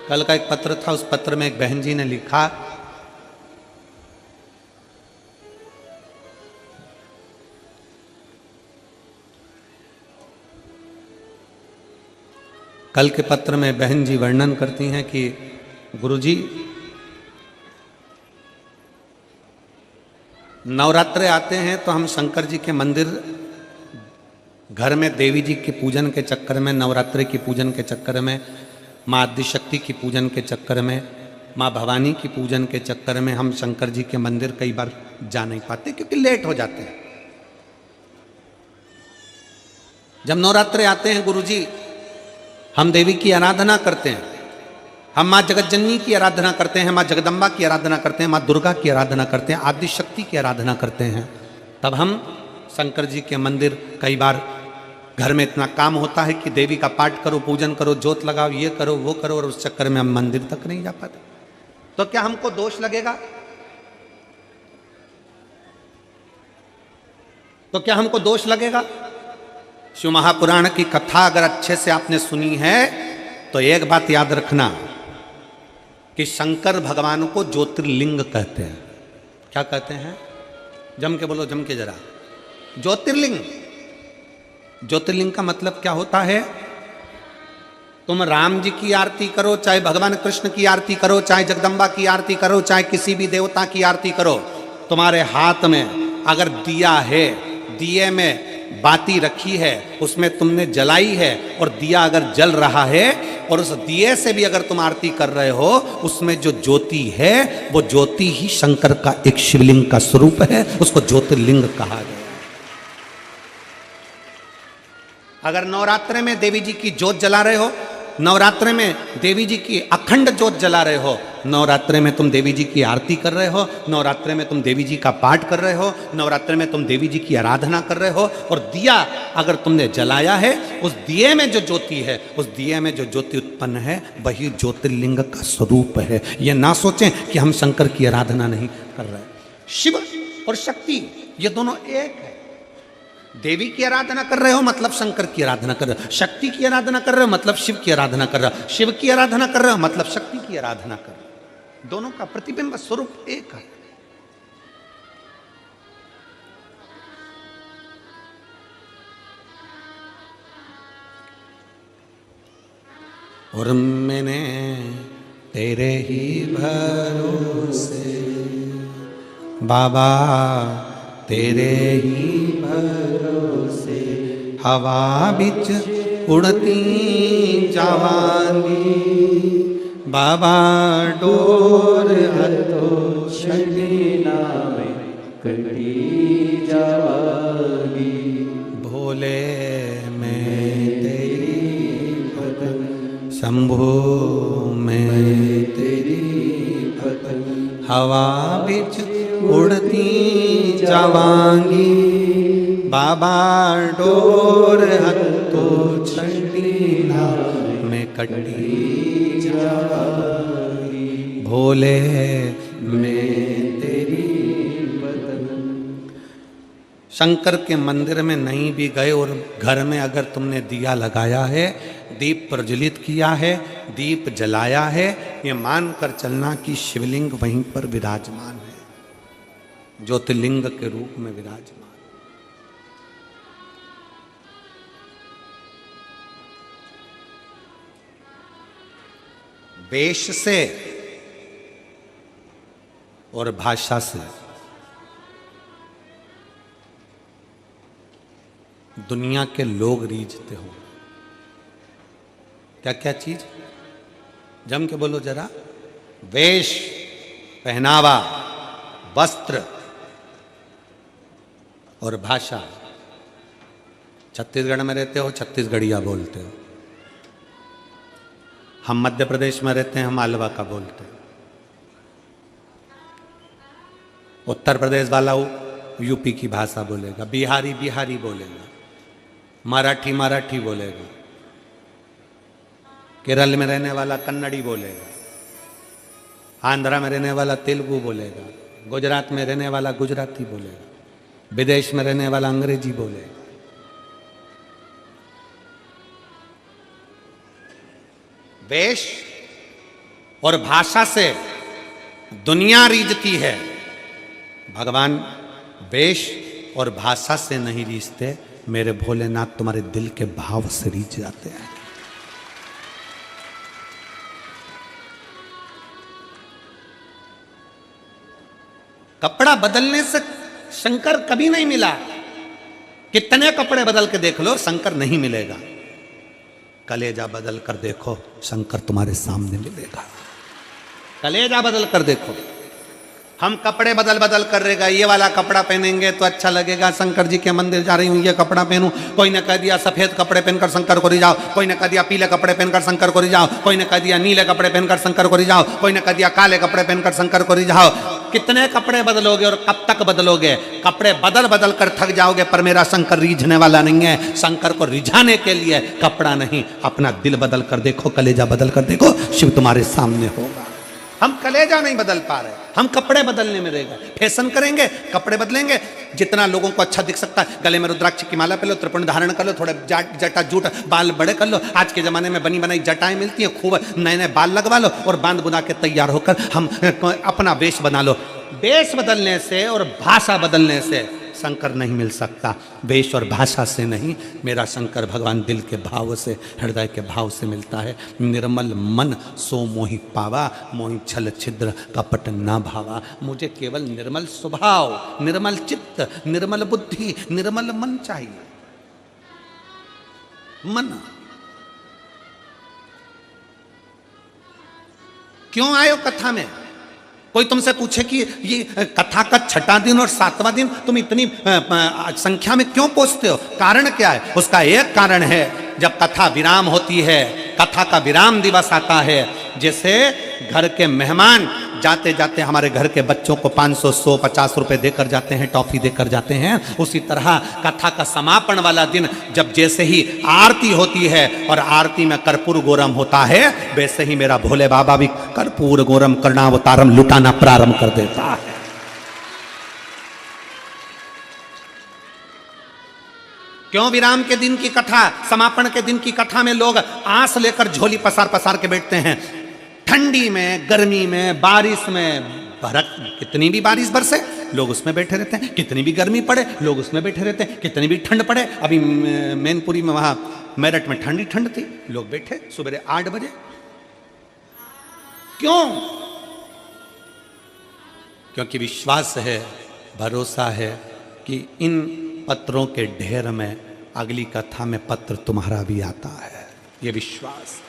कल का एक पत्र था, उस पत्र में एक बहन जी ने लिखा, कल के पत्र में बहन जी वर्णन करती हैं कि गुरुजी, नवरात्रे आते हैं तो हम शंकर जी के मंदिर, घर में देवी जी के पूजन के चक्कर में, नवरात्रे की पूजन के चक्कर में, माँ आदिशक्ति की पूजन के चक्कर में, माँ भवानी की पूजन के चक्कर में हम शंकर जी के मंदिर कई बार जा नहीं पाते, क्योंकि लेट हो जाते हैं। जब नवरात्रे आते हैं गुरुजी, हम देवी की आराधना करते हैं, हम माँ जगतजननी की आराधना करते हैं, माँ जगदम्बा की आराधना करते हैं, माँ दुर्गा की आराधना करते हैं, आदि शक्ति की आराधना करते हैं, तब हम शंकर जी के मंदिर, कई बार घर में इतना काम होता है कि देवी का पाठ करो, पूजन करो, जोत लगाओ, ये करो वो करो, और उस चक्कर में हम मंदिर तक नहीं जा पाते। तो क्या हमको दोष लगेगा? तो क्या हमको दोष लगेगा? शिव महापुराण की कथा अगर अच्छे से आपने सुनी है तो एक बात याद रखना कि शंकर भगवान को ज्योतिर्लिंग कहते हैं। क्या कहते हैं? जम के बोलो, जम के जरा। ज्योतिर्लिंग। ज्योतिर्लिंग का मतलब क्या होता है? तुम राम जी की आरती करो, चाहे भगवान कृष्ण की आरती करो, चाहे जगदम्बा की आरती करो, चाहे किसी भी देवता की आरती करो, तुम्हारे हाथ में अगर दिया है, दिए में बाती रखी है, उसमें तुमने जलाई है, और दिया अगर जल रहा है और उस दिए से भी अगर तुम आरती कर रहे हो, उसमें जो ज्योति है वो ज्योति ही शंकर का एक शिवलिंग का स्वरूप है, उसको ज्योतिर्लिंग कहा गया। अगर नवरात्रे में देवी जी की ज्योत जला रहे हो, नवरात्रे में देवी जी की अखंड ज्योत जला रहे हो, नवरात्रे में तुम देवी जी की आरती कर रहे हो, नवरात्रे में तुम देवी जी का पाठ कर रहे हो, नवरात्रे में तुम देवी जी की आराधना कर रहे हो, और दिया अगर तुमने जलाया है, उस दिए में जो ज्योति है, उस दिए में जो ज्योति उत्पन्न है, वही ज्योतिर्लिंग का स्वरूप है। ये ना सोचें कि हम शंकर की आराधना नहीं कर रहे। शिव और शक्ति ये दोनों एक है। देवी की आराधना कर रहे हो मतलब शंकर की आराधना कर रहे हो, शक्ति की आराधना कर रहे हो मतलब शिव की आराधना कर रहे हो, शिव की आराधना कर रहे हो मतलब शक्ति की आराधना कर रहे हो। दोनों का प्रतिबिंब स्वरूप एक है। और मैंने तेरे ही भरोसे बाबा, तेरे ही भरोसे हवा बिच उड़ती जावांगी, बाबा डोर हथो छड़ीना में कटी जावांगी, भोले मैं तेरी भक्त, शंभो मैं तेरी भक्त, हवा बिच उड़ती जावांगी, बाबा डोर हथो छड़ीना में कटी जावांगी, भोले मैं तेरी बदन। शंकर के मंदिर में नहीं भी गए और घर में अगर तुमने दिया लगाया है, दीप प्रज्वलित किया है, दीप जलाया है, ये मानकर चलना कि शिवलिंग वहीं पर विराजमान है, ज्योतिर्लिंग के रूप में विराजमान। वेश से और भाषा से दुनिया के लोग रीझते हो। क्या क्या चीज? जम के बोलो जरा। वेश, पहनावा, वस्त्र और भाषा। छत्तीसगढ़ में रहते हो, छत्तीसगढ़िया बोलते हो। हम मध्य प्रदेश में रहते हैं, हम मालवा का बोलते हैं। उत्तर प्रदेश वाला यूपी की भाषा बोलेगा, बिहारी बिहारी बोलेगा, मराठी मराठी बोलेगा, केरल में रहने वाला कन्नड़ी बोलेगा, आंध्रा में रहने वाला तेलुगु बोलेगा, गुजरात में रहने वाला गुजराती बोलेगा, विदेश में रहने वाला अंग्रेजी बोलेगा। वेश और भाषा से दुनिया रीझती है, भगवान वेश और भाषा से नहीं रीझते। मेरे भोलेनाथ तुम्हारे दिल के भाव से रीझ जाते हैं। कपड़ा बदलने से शंकर कभी नहीं मिला। कितने कपड़े बदल के देख लो, शंकर नहीं मिलेगा। कलेजा बदल कर देखो, शंकर तुम्हारे सामने मिलेगा। कलेजा बदल कर देखो। हम कपड़े बदल बदल कर रहेगा, ये वाला कपड़ा पहनेंगे तो अच्छा लगेगा, शंकर जी के मंदिर जा रही हूँ ये कपड़ा पहनूं, कोई ने कह दिया सफेद कपड़े पहनकर शंकर को जाओ, कोई ने कह दिया पीले कपड़े पहनकर शंकर को जाओ, कोई ने कह दिया नीले कपड़े पहनकर शंकर को जाओ, कोई ने कह दिया काले कपड़े पहनकर शंकर को जाओ। कितने कपड़े बदलोगे और कब तक बदलोगे? कपड़े बदल बदल कर थक जाओगे, पर मेरा शंकर रिझने वाला नहीं है। शंकर को रिझाने के लिए कपड़ा नहीं, अपना दिल बदल कर देखो, कलेजा बदल कर देखो, शिव तुम्हारे सामने होगा। हम कलेजा नहीं बदल पा रहे, हम कपड़े बदलने में रह गए। फैशन करेंगे, कपड़े बदलेंगे, जितना लोगों को अच्छा दिख सकता है, गले में रुद्राक्ष की माला पहन लो, त्रिपुंड धारण कर लो, थोड़े जटा जूट बाल बड़े कर लो। आज के जमाने में बनी बनाई जटाएं मिलती हैं, खूब नए नए बाल लगवा लो और बांध बुना के तैयार होकर हम अपना वेश बना लो। वेश बदलने से और भाषा बदलने से शंकर नहीं मिल सकता, वेश और भाषा से नहीं। मेरा शंकर भगवान दिल के भाव से, हृदय के भाव से मिलता है। निर्मल मन सो मोहि पावा, मोहि छल छिद्र कपट ना भावा। मुझे केवल निर्मल स्वभाव, निर्मल चित्त, निर्मल बुद्धि, निर्मल मन चाहिए। मन क्यों आयो कथा में? कोई तुमसे पूछे कि ये कथा का छठा दिन और सातवां दिन तुम इतनी संख्या में क्यों पहुंचते हो, कारण क्या है? उसका एक कारण है, जब कथा विराम होती है, कथा का विराम दिवस आता है, जैसे घर के मेहमान जाते जाते हमारे घर के बच्चों को 500, 100, 50 रुपए देकर जाते हैं, टॉफी देकर जाते हैं, उसी तरह कथा का समापन वाला दिन जब जैसे ही आरती होती है और आरती में कर्पूर गौरम होता है, वैसे ही मेरा भोले बाबा भी कर्पूर गौरम कर्णावतारम लुटाना प्रारंभ कर देता है। क्यों विराम के दिन की कथा, समापन के दिन की कथा में लोग आंस लेकर झोली पसार पसार के बैठते हैं? ठंडी में, गर्मी में, बारिश में, कितनी भी बारिश बरसे लोग उसमें बैठे रहते हैं, कितनी भी गर्मी पड़े लोग उसमें बैठे रहते हैं, कितनी भी ठंड पड़े। अभी मैनपुरी में, वहां मेरठ में ठंडी ठंड थी, लोग बैठे सुबह 8 बजे। क्यों? क्योंकि विश्वास है, भरोसा है कि इन पत्रों के ढेर में अगली कथा में पत्र तुम्हारा भी आता है। ये विश्वास,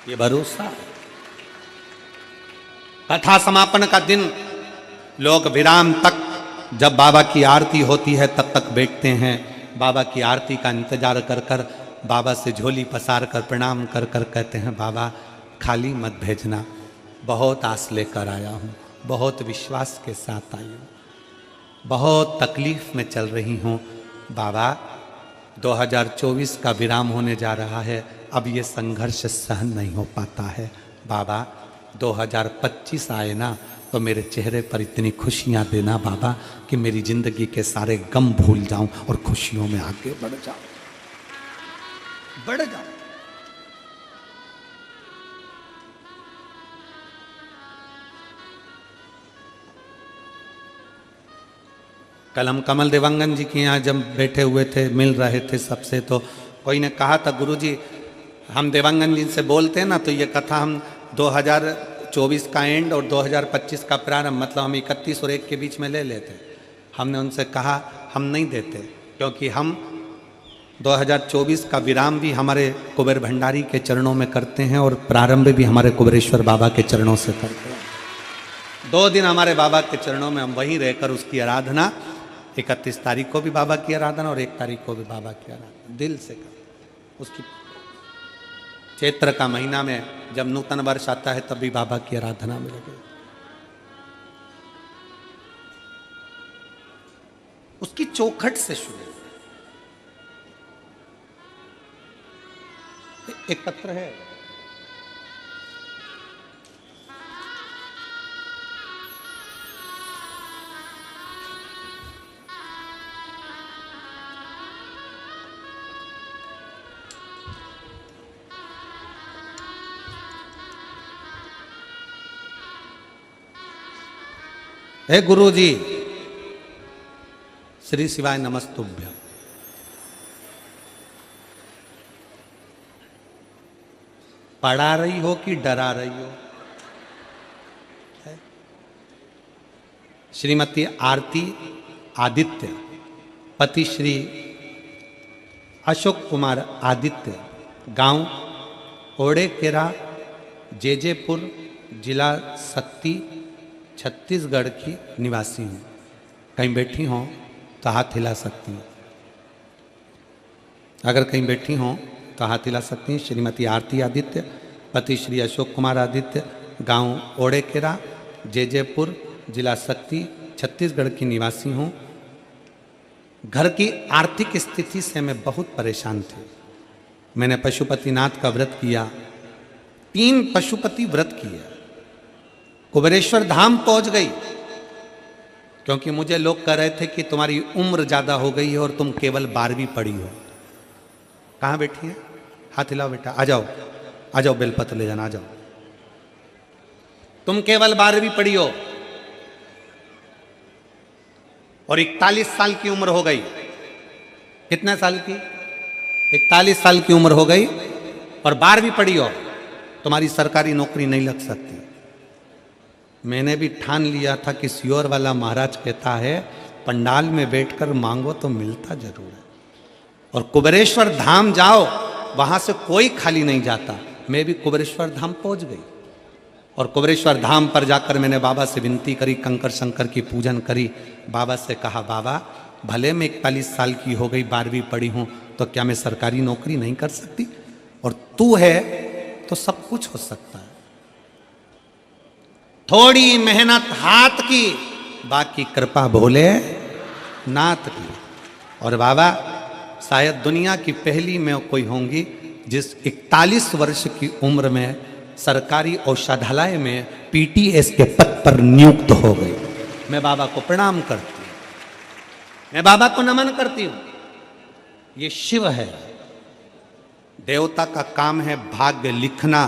ये भरोसा। कथा समापन का दिन लोग विराम तक, जब बाबा की आरती होती है तब तक बैठते हैं। बाबा की आरती का इंतजार कर कर, बाबा से झोली पसार कर प्रणाम कर कर कहते हैं, बाबा खाली मत भेजना, बहुत आस लेकर आया हूँ, बहुत विश्वास के साथ आई हूँ, बहुत तकलीफ में चल रही हूँ। बाबा 2024 का विराम होने जा रहा है, अब ये संघर्ष सहन नहीं हो पाता है। बाबा 2025 आए ना तो मेरे चेहरे पर इतनी खुशियाँ देना बाबा कि मेरी जिंदगी के सारे गम भूल जाऊं और खुशियों में आगे बढ़ जाऊं, बढ़ जाऊं। कल हम कमल देवांगन जी के यहाँ जब बैठे हुए थे, मिल रहे थे सबसे, तो कोई ने कहा था, गुरुजी हम देवांगन जी से बोलते हैं ना तो ये कथा हम 2024 का एंड और 2025 का प्रारंभ, मतलब हम 31 और 1 के बीच में ले लेते। हमने उनसे कहा हम नहीं देते, क्योंकि हम 2024 का विराम भी हमारे कुबेर भंडारी के चरणों में करते हैं और प्रारंभ भी हमारे कुबेरेश्वर बाबा के चरणों से करते हैं। 2 दिन हमारे बाबा के चरणों में हम वहीं रहकर उसकी आराधना, 31 तारीख को भी बाबा की आराधना और 1 तारीख को भी बाबा की आराधना दिल से कर। उसकी चैत्र का महीना में जब नूतन वर्ष आता है तब भी बाबा की आराधना में लगे। उसकी चौखट से शुरू। एक पत्र है, हे गुरु जी, श्री शिवाय नमस्तुभ्यं। पढ़ा रही हो कि डरा रही हो? श्रीमती आरती आदित्य, पति श्री अशोक कुमार आदित्य, गांव ओड़ेकेरा, जेजेपुर, जिला सक्ती, छत्तीसगढ़ की निवासी हूँ। कहीं बैठी हों तो हाथ हिला सकती हैं। अगर कहीं बैठी हों तो हाथ हिला सकती हैं। श्रीमती आरती आदित्य, पति श्री अशोक कुमार आदित्य, गांव ओड़ेकेरा, जयपुर, जिला शक्ति, छत्तीसगढ़ की निवासी हूँ। घर की आर्थिक स्थिति से मैं बहुत परेशान थी। मैंने पशुपतिनाथ का व्रत किया, 3 पशुपति व्रत किए। कुबेरेश्वर धाम पहुंच गई, क्योंकि मुझे लोग कह रहे थे कि तुम्हारी उम्र ज्यादा हो गई है और तुम केवल 12वीं पढ़ी हो। कहाँ बैठी है? हाथ हिलाओ बेटा, आ जाओ, आ जाओ, बेलपत्र ले जाना, आ जाओ। तुम केवल 12वीं पढ़ी हो और 41 साल की उम्र हो गई। कितने साल की? 41 साल की उम्र हो गई और 12वीं पढ़ी हो, तुम्हारी सरकारी नौकरी नहीं लग सकती। मैंने भी ठान लिया था कि सियोर वाला महाराज कहता है पंडाल में बैठकर मांगो तो मिलता जरूर है। और कुबेरेश्वर धाम जाओ, वहां से कोई खाली नहीं जाता। मैं भी कुबेरेश्वर धाम पहुंच गई और कुबेरेश्वर धाम पर जाकर मैंने बाबा से विनती करी, कंकर शंकर की पूजन करी। बाबा से कहा, बाबा भले मैं 41 साल की हो गई, 12वीं पढ़ी हूं, तो क्या मैं सरकारी नौकरी नहीं कर सकती? और तू है तो सब कुछ हो सकता है। थोड़ी मेहनत हाथ की, बाकी कृपा भोले नाथ की। और बाबा शायद दुनिया की पहली मैं कोई होंगी जिस 41 वर्ष की उम्र में सरकारी औषधालय में पीटीएस के पद पर नियुक्त हो गई। मैं बाबा को प्रणाम करती हूँ, मैं बाबा को नमन करती हूँ। ये शिव है, देवता का काम है भाग्य लिखना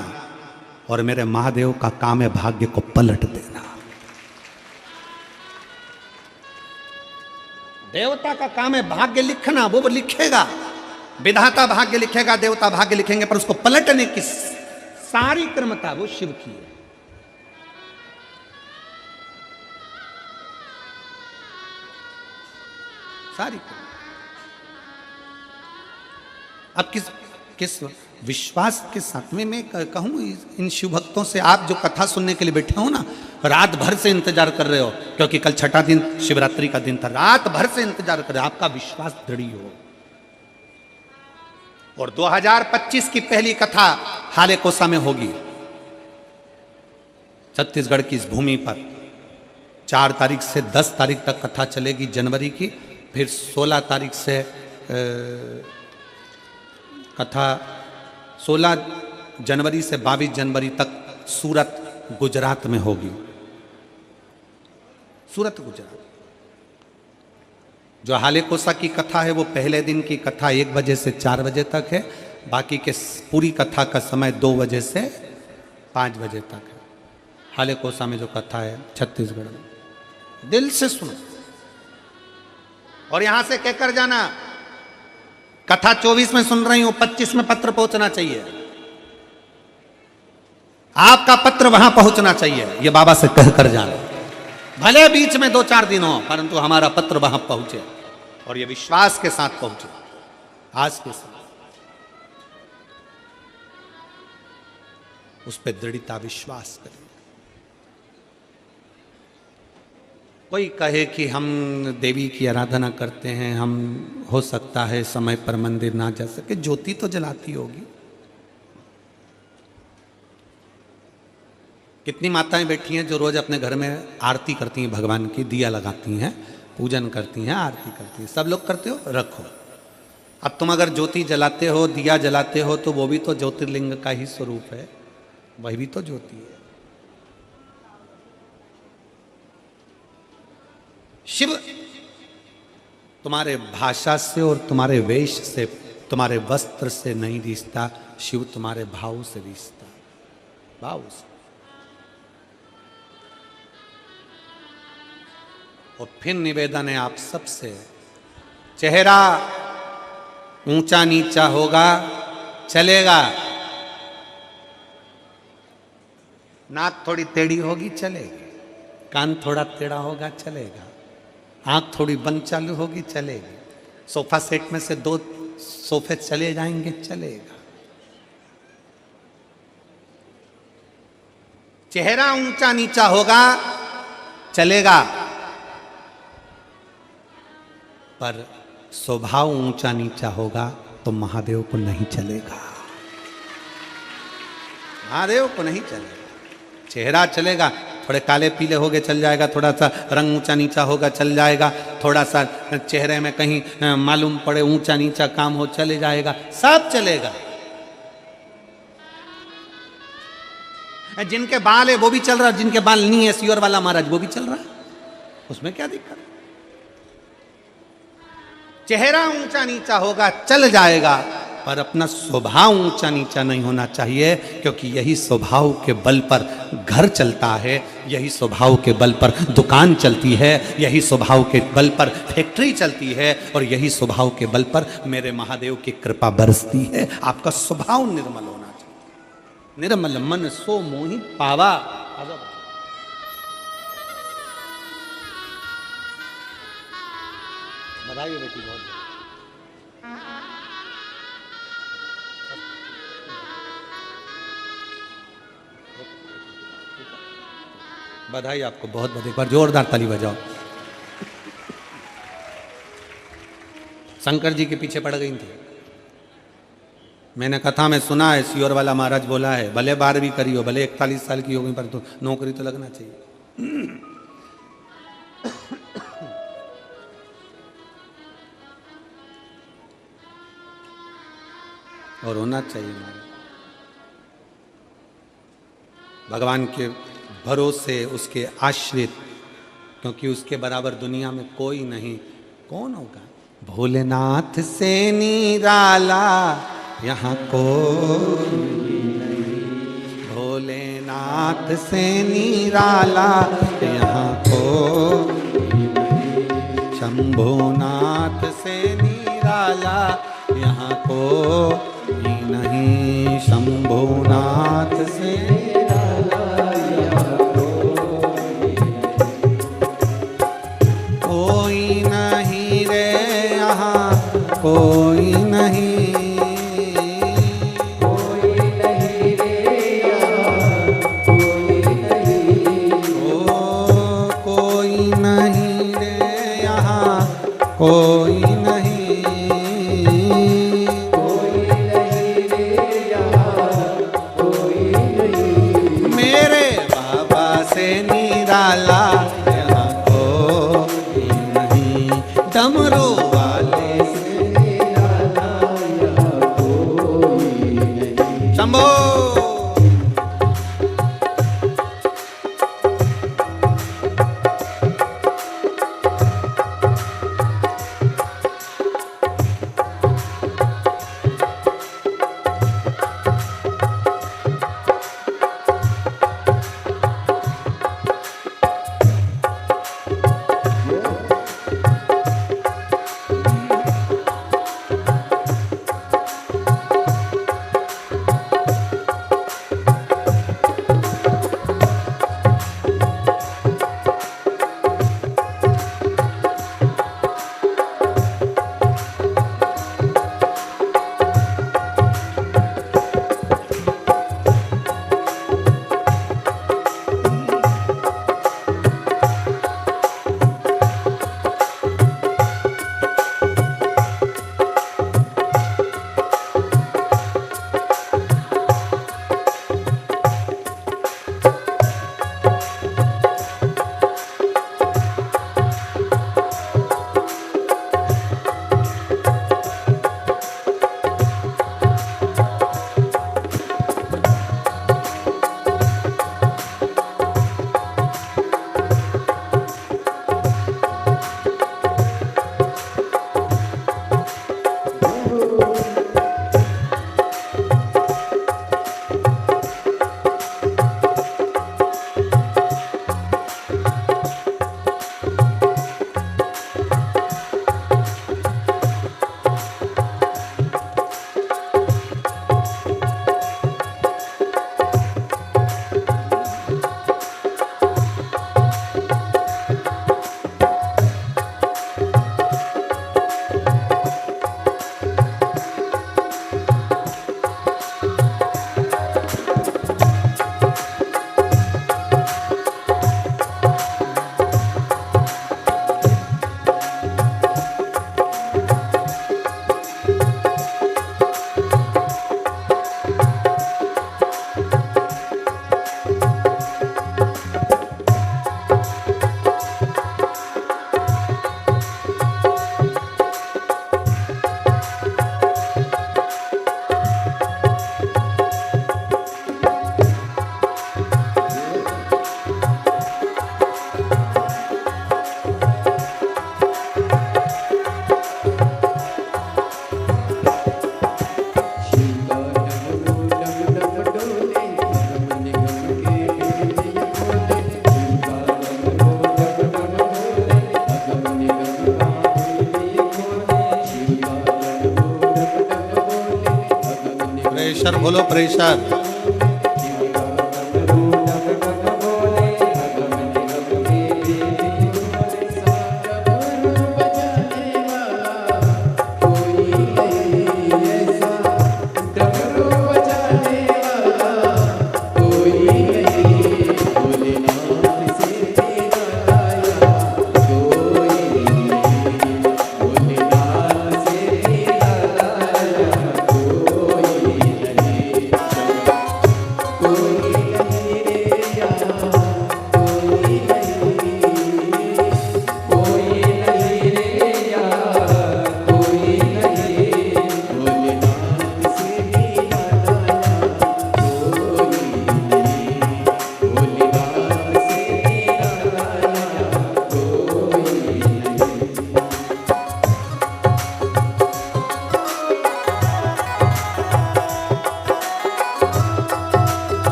और मेरे महादेव का काम है भाग्य को पलट देना। देवता का काम है भाग्य लिखना, वो लिखेगा, विधाता भाग्य लिखेगा, देवता भाग्य लिखेंगे, पर उसको पलटने की सारी क्रमता वो शिव की है। सारी क्रमता। अब किस विश्वास के साथ में मैं कहूँ इन शिव भक्तों से, आप जो कथा सुनने के लिए बैठे हो ना, रात भर से इंतजार कर रहे हो, क्योंकि कल छठा दिन शिवरात्रि का दिन था, रात भर से इंतजार कर रहे हो, आपका विश्वास दृढ़ हो। और 2025 की पहली कथा हाले कोसा में होगी, छत्तीसगढ़ की इस भूमि पर। 4 तारीख से 10 तारीख तक कथा चलेगी जनवरी की, फिर 16 तारीख से कथा 16 जनवरी से 22 जनवरी तक सूरत गुजरात में होगी। सूरत गुजरात। जो हाले कोसा की कथा है वो पहले दिन की कथा 1 बजे से 4 बजे तक है, बाकी के पूरी कथा का समय 2 बजे से 5 बजे तक है। हाले कोसा में जो कथा है छत्तीसगढ़ में, दिल से सुनो और यहां से कहकर जाना, कथा 24 में सुन रही हूं, 25 में पत्र पहुंचना चाहिए, आपका पत्र वहां पहुंचना चाहिए, ये बाबा से कहकर जाना। भले बीच में 2-4 दिन हो, परंतु हमारा पत्र वहां पहुंचे और ये विश्वास के साथ पहुंचे, आज के साथ उस पर दृढ़ता विश्वास करें। कोई कहे कि हम देवी की आराधना करते हैं, हम हो सकता है समय पर मंदिर ना जा सके, ज्योति तो जलाती होगी। कितनी माताएं बैठी हैं जो रोज अपने घर में आरती करती हैं, भगवान की दिया लगाती हैं, पूजन करती हैं, आरती करती हैं। सब लोग करते हो, रखो। अब तुम अगर ज्योति जलाते हो, दिया जलाते हो, तो वो भी तो ज्योतिर्लिंग का ही स्वरूप है, वही भी तो ज्योति है। शिव तुम्हारे भाषा से और तुम्हारे वेश से, तुम्हारे वस्त्र से नहीं रिश्ता, शिव तुम्हारे भाव से रिश्ता, भाव से। और फिर निवेदन है आप सबसे, चेहरा ऊंचा नीचा होगा चलेगा, नाक थोड़ी टेढ़ी होगी चलेगी, कान थोड़ा टेढ़ा होगा चलेगा, आंख थोड़ी बंद चालू होगी चलेगी, सोफा सेट में से 2 सोफे चले जाएंगे चलेगा। चेहरा ऊंचा नीचा होगा चलेगा, पर स्वभाव ऊंचा नीचा होगा तो महादेव को नहीं चलेगा, महादेव को नहीं चलेगा। चेहरा चलेगा, थोड़े काले पीले हो गए चल जाएगा, थोड़ा सा रंग ऊंचा नीचा होगा चल जाएगा, थोड़ा सा चेहरे में कहीं मालूम पड़े ऊंचा नीचा काम हो चले जाएगा, सब चलेगा। जिनके बाल है वो भी चल रहा है, जिनके बाल नहीं है सियोर वाला महाराज वो भी चल रहा है, उसमें क्या दिक्कत? चेहरा ऊंचा नीचा होगा चल जाएगा, पर अपना स्वभाव ऊंचा नीचा नहीं होना चाहिए, क्योंकि यही स्वभाव के बल पर घर चलता है, यही स्वभाव के बल पर दुकान चलती है, यही स्वभाव के बल पर फैक्ट्री चलती है, और यही स्वभाव के बल पर मेरे महादेव की कृपा बरसती है। आपका स्वभाव निर्मल होना चाहिए। निर्मल मन सो मोहि पावा। बधाई बेटी, बहुत बधाई आपको, बहुत बहुत। एक बार जोरदार ताली बजाओ। शंकर जी के पीछे पड़ गई थी। मैंने कथा में सुना है, सियोर वाला महाराज बोला है, भले 12वीं करी हो, भले 41 साल की हो गई, पर तो नौकरी तो लगना चाहिए। और होना चाहिए। भगवान के भरोसे, उसके आश्रित, क्योंकि उसके बराबर दुनिया में कोई नहीं। कौन होगा? भोलेनाथ से निराला यहाँ कोई नहीं, भोलेनाथ से निराला यहाँ कोई नहीं, शंभुनाथ से निराला यहाँ कोई नहीं, शंभुनाथ से निराला यहाँ कोई नहीं रे, यहाँ कोई नहीं, कोई नहीं रे, यहाँ कोई नहीं, ओ कोई नहीं रे, यहाँ कोई नहीं, निराला यहाँ कोई नहीं, डमरू वाले से निराला यहाँ कोई नहीं। शंभो प्रेशर बोलो प्रेशर।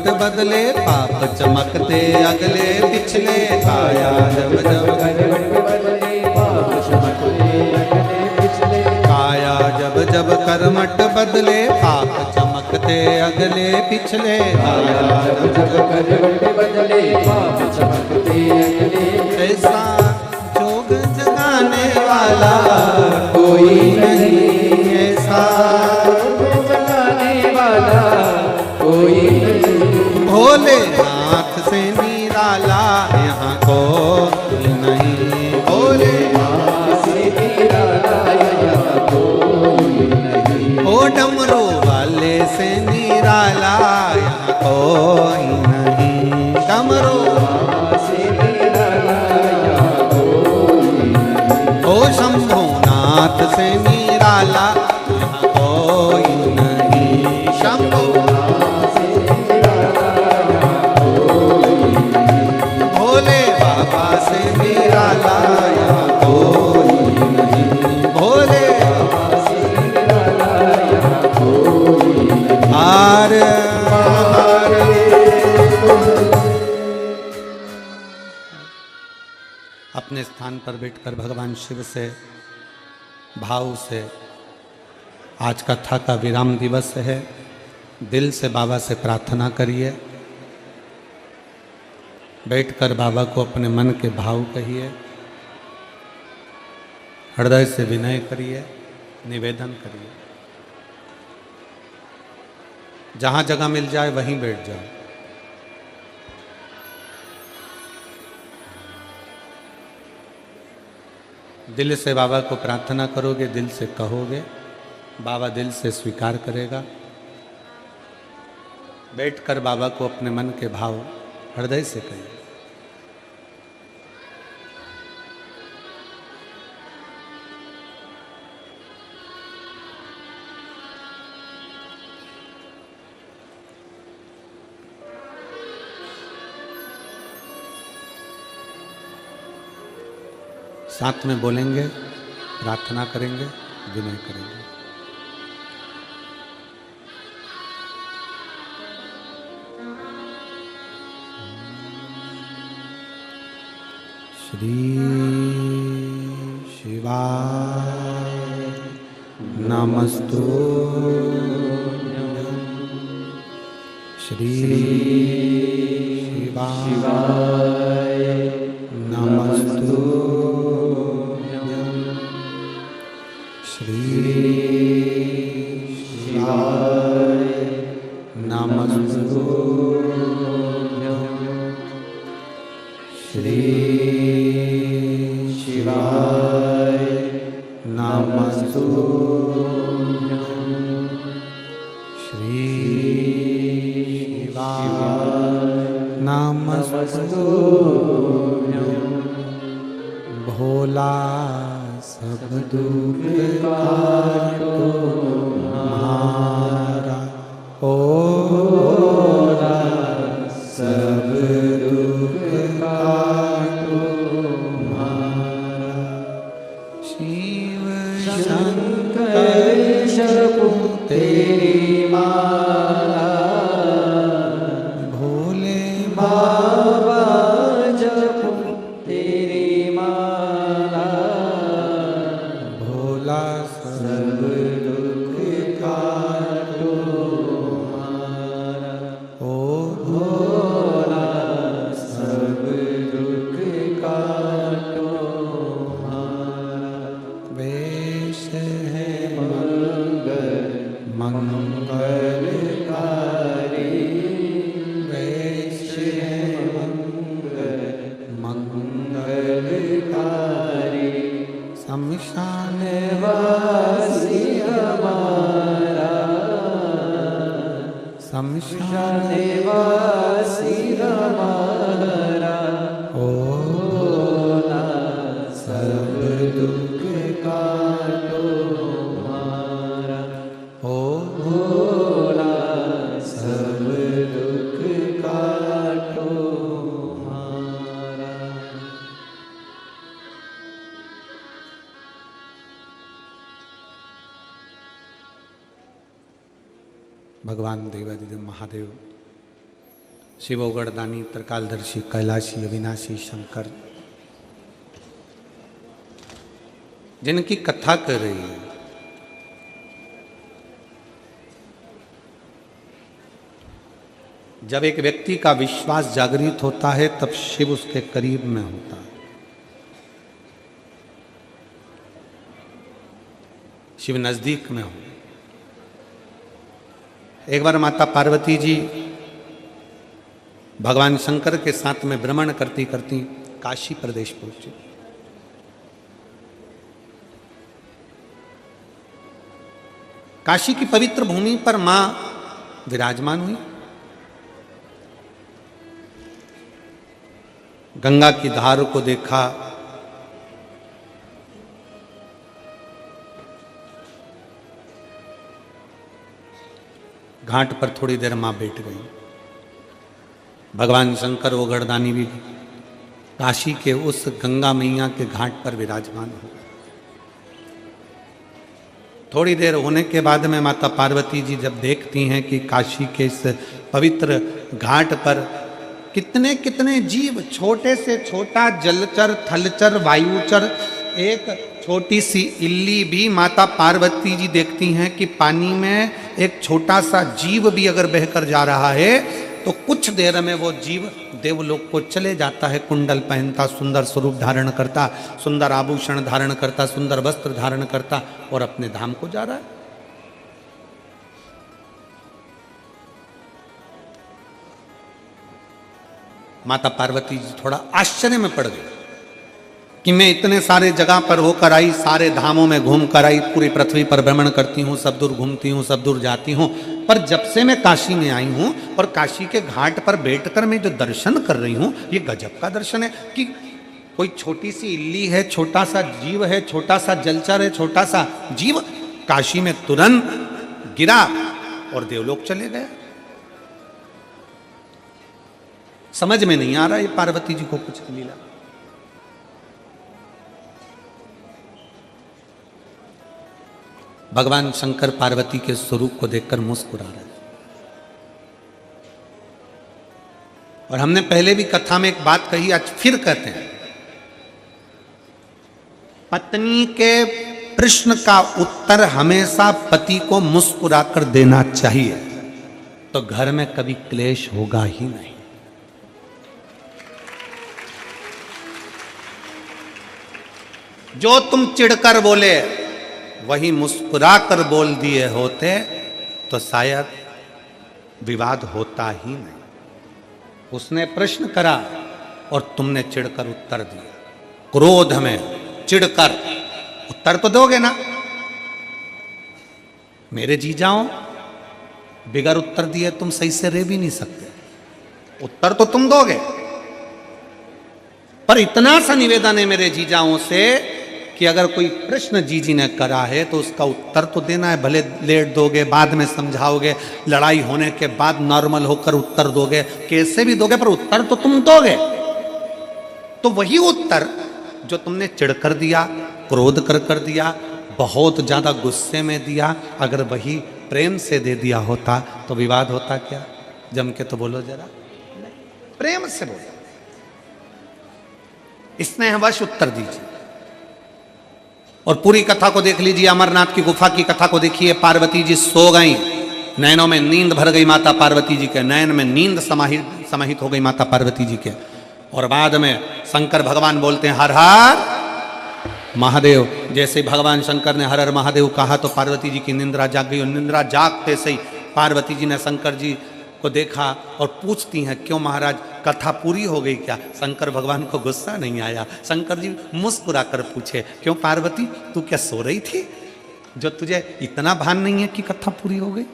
करवट बदले पाप चमकते अगले पिछले काया जब जब करवट बदले पाप चमकते अगले पिछले काया जब जब करवट बदले पाप चमकते अगले पिछले काया जब जब करवट बदले पाप चमकते अगले ऐसा जोग जगाने वाला कोई नहीं, ऐसा जगाने वाला कोई नहीं, भोलेनाथ से निराला यहाँ कोई नहीं, भोलेनाथ से निराला यहाँ कोई नहीं, ओ डमरू वाले से निराला यहाँ कोई नहीं, डमरू से निराला यहाँ कोई नहीं, ओ शंभुनाथ से निराला यहाँ कोई नहीं, शंभुनाथ से निराला यहाँ कोई नहीं, भोले बाबा से निराला यहाँ कोई नहीं, भोले से निराला यहाँ कोई नहीं। हार अपने स्थान पर बैठकर भगवान शिव से भाव से, आज कथा का विराम दिवस है, दिल से बाबा से प्रार्थना करिए। बैठकर बाबा को अपने मन के भाव कहिए, हृदय से विनय करिए, निवेदन करिए। जहाँ जगह मिल जाए वहीं बैठ जाओ। दिल से बाबा को प्रार्थना करोगे, दिल से कहोगे, बाबा दिल से स्वीकार करेगा। बैठकर बाबा को अपने मन के भाव हृदय से कहिए। साथ में बोलेंगे, प्रार्थना करेंगे, विनय करेंगे। श्री शिवाय नमस्तु, श्री शिवाय नमस्तु, श्री शिवाय नमस्तु, श्री शिवाय नमस्तु, श्री शिवाय नमस्तु। भोला सब दुख काटो हमारा, ओ भोला सब दुख काटो हमारा। शिव शंकर जपो तेरी माला, भोले बाबा जपो तेरी माला, भोला सब दुख काटो हमारा, ओ भोला सब दुख काटो हमारा। वेश है मंगलकारी, वेश है मंगलकारी, शमशान वासी हमारा, शमशान वासी हमारा, ओ भोला सब दुख काटो हमारा, ओ भोला सब दुख काटो हमारा। भगवान देवादिदेव महादेव शिव उगड़दानी त्रिकालदर्शी कैलाशी अविनाशी शंकर जिनकी कथा कर रही है। जब एक व्यक्ति का विश्वास जागृत होता है तब शिव उसके करीब में होता है। शिव नजदीक में हो। एक बार माता पार्वती जी भगवान शंकर के साथ में भ्रमण करती करती काशी प्रदेश पहुंची। काशी की पवित्र भूमि पर मां विराजमान हुई। गंगा की धार को देखा, घाट पर थोड़ी देर मां बैठ गई। भगवान शंकर वो गर्दानी भी काशी के उस गंगा मैया के घाट पर विराजमान हो। थोड़ी देर होने के बाद में माता पार्वती जी जब देखती हैं कि काशी के इस पवित्र घाट पर कितने कितने जीव, छोटे से छोटा जलचर, थलचर, वायुचर, एक छोटी सी इल्ली भी माता पार्वती जी देखती हैं कि पानी में एक छोटा सा जीव भी अगर बहकर जा रहा है तो कुछ देर में वो जीव देवलोक को चले जाता है। कुंडल पहनता, सुंदर स्वरूप धारण करता, सुंदर आभूषण धारण करता, सुंदर वस्त्र धारण करता और अपने धाम को जा रहा है। माता पार्वती जी थोड़ा आश्चर्य में पड़ गई कि मैं इतने सारे जगह पर होकर आई, सारे धामों में घूम कर आई, पूरी पृथ्वी पर भ्रमण करती हूँ, सब दूर घूमती हूँ, सब दूर जाती हूँ, पर जब से मैं काशी में आई हूँ और काशी के घाट पर बैठकर मैं जो दर्शन कर रही हूँ, ये गजब का दर्शन है कि कोई छोटी सी इल्ली है, छोटा सा जीव है, छोटा सा जलचर है, छोटा सा जीव काशी में तुरंत गिरा और देवलोक चले गए। समझ में नहीं आ रहा ये पार्वती जी को कुछ लीला। भगवान शंकर पार्वती के स्वरूप को देखकर मुस्कुरा रहे। और हमने पहले भी कथा में एक बात कही, आज फिर कहते हैं, पत्नी के प्रश्न का उत्तर हमेशा पति को मुस्कुराकर देना चाहिए, तो घर में कभी क्लेश होगा ही नहीं। जो तुम चिढ़कर बोले वही मुस्कुरा कर बोल दिए होते तो शायद विवाद होता ही नहीं। उसने प्रश्न करा और तुमने चिढ़कर उत्तर दिया। क्रोध में चिढ़कर उत्तर तो दोगे ना। मेरे जीजाओं, बिगर उत्तर दिए तुम सही से रह भी नहीं सकते, उत्तर तो तुम दोगे। पर इतना सा निवेदन है मेरे जीजाओं से कि अगर कोई प्रश्न जीजी ने करा है तो उसका उत्तर तो देना है। भले लेट दोगे, बाद में समझाओगे, लड़ाई होने के बाद नॉर्मल होकर उत्तर दोगे, कैसे भी दोगे, पर उत्तर तो तुम दोगे। तो वही उत्तर जो तुमने चिढ़कर दिया, क्रोध कर दिया, बहुत ज्यादा गुस्से में दिया, अगर वही प्रेम से दे दिया होता तो विवाद होता क्या? जम के तो बोलो जरा, प्रेम से बोलो, स्नेहवश उत्तर दीजिए। और पूरी कथा को देख लीजिए, अमरनाथ की गुफा की कथा को देखिए। पार्वती जी सो गई, नैनों में नींद भर गई माता पार्वती जी के, नयन में नींद समाहित हो गई माता पार्वती जी के। और बाद में शंकर भगवान बोलते हैं हर हर महादेव। जैसे ही भगवान शंकर ने हर हर महादेव कहा तो पार्वती जी की निंद्रा जाग गई। और निंद्रा जागते से ही पार्वती जी ने शंकर जी को देखा और पूछती हैं, क्यों महाराज, कथा पूरी हो गई क्या? शंकर भगवान को गुस्सा नहीं आया। शंकर जी मुस्कुरा कर पूछे, क्यों पार्वती, तू क्या सो रही थी जो तुझे इतना भान नहीं है कि कथा पूरी हो गई?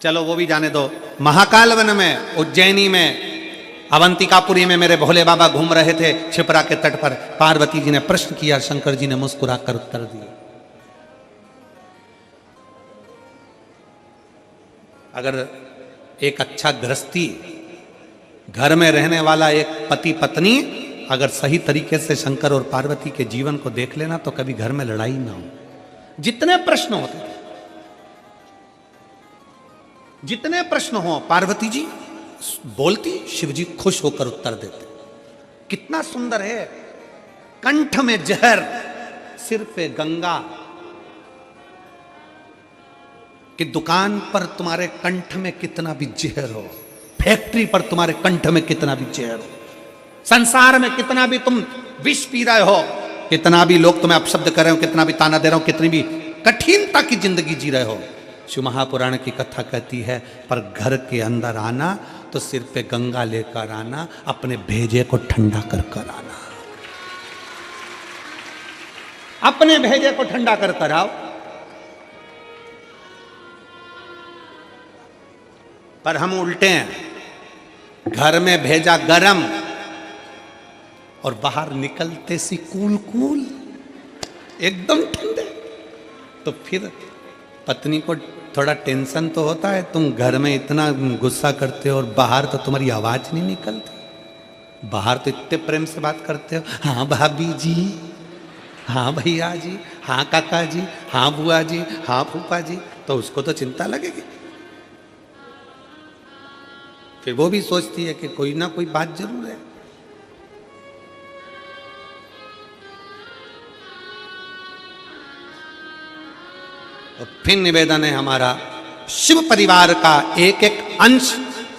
चलो वो भी जाने दो। महाकाल वन में, उज्जैनी में, अवंतिकापुरी में मेरे भोले बाबा घूम रहे थे छिपरा के तट पर। पार्वती जी ने प्रश्न किया, शंकर जी ने मुस्कुरा कर उत्तर दिया। अगर एक अच्छा गृहस्थी, घर में रहने वाला एक पति पत्नी अगर सही तरीके से शंकर और पार्वती के जीवन को देख लेना तो कभी घर में लड़ाई ना हो। जितने प्रश्न होते थे जितने प्रश्न हो पार्वती जी बोलती, शिव जी खुश होकर उत्तर देते। कितना सुंदर है, कंठ में जहर, सिर पे गंगा। कि दुकान पर तुम्हारे कंठ में कितना भी जहर हो, फैक्ट्री पर तुम्हारे कंठ में कितना भी जहर हो, संसार में कितना भी तुम विष पी रहे हो, कितना भी लोग तुम्हें अपशब्द कर रहे हो, कितना भी ताना दे रहे हो, कितनी भी कठिनता की जिंदगी जी रहे हो, शिव महापुराण की कथा कहती है पर घर के अंदर आना तो सिर पे गंगा लेकर आना, अपने भेजे को ठंडा कर कर आना, अपने भेजे को ठंडा कर कर आओ। पर हम उल्टे हैं, घर में भेजा गरम और बाहर निकलते सी कूल कूल एकदम ठंडे। तो फिर पत्नी को थोड़ा टेंशन तो होता है, तुम घर में इतना गुस्सा करते हो और बाहर तो तुम्हारी आवाज नहीं निकलती, बाहर तो इतने प्रेम से बात करते हो, हाँ भाभी जी, हाँ भैया जी, हाँ काका जी, हाँ बुआ जी, हाँ फूफा जी, तो उसको तो चिंता लगेगी। फिर वो भी सोचती है कि कोई ना कोई बात जरूर है। और फिर निवेदन है हमारा, शिव परिवार का एक एक अंश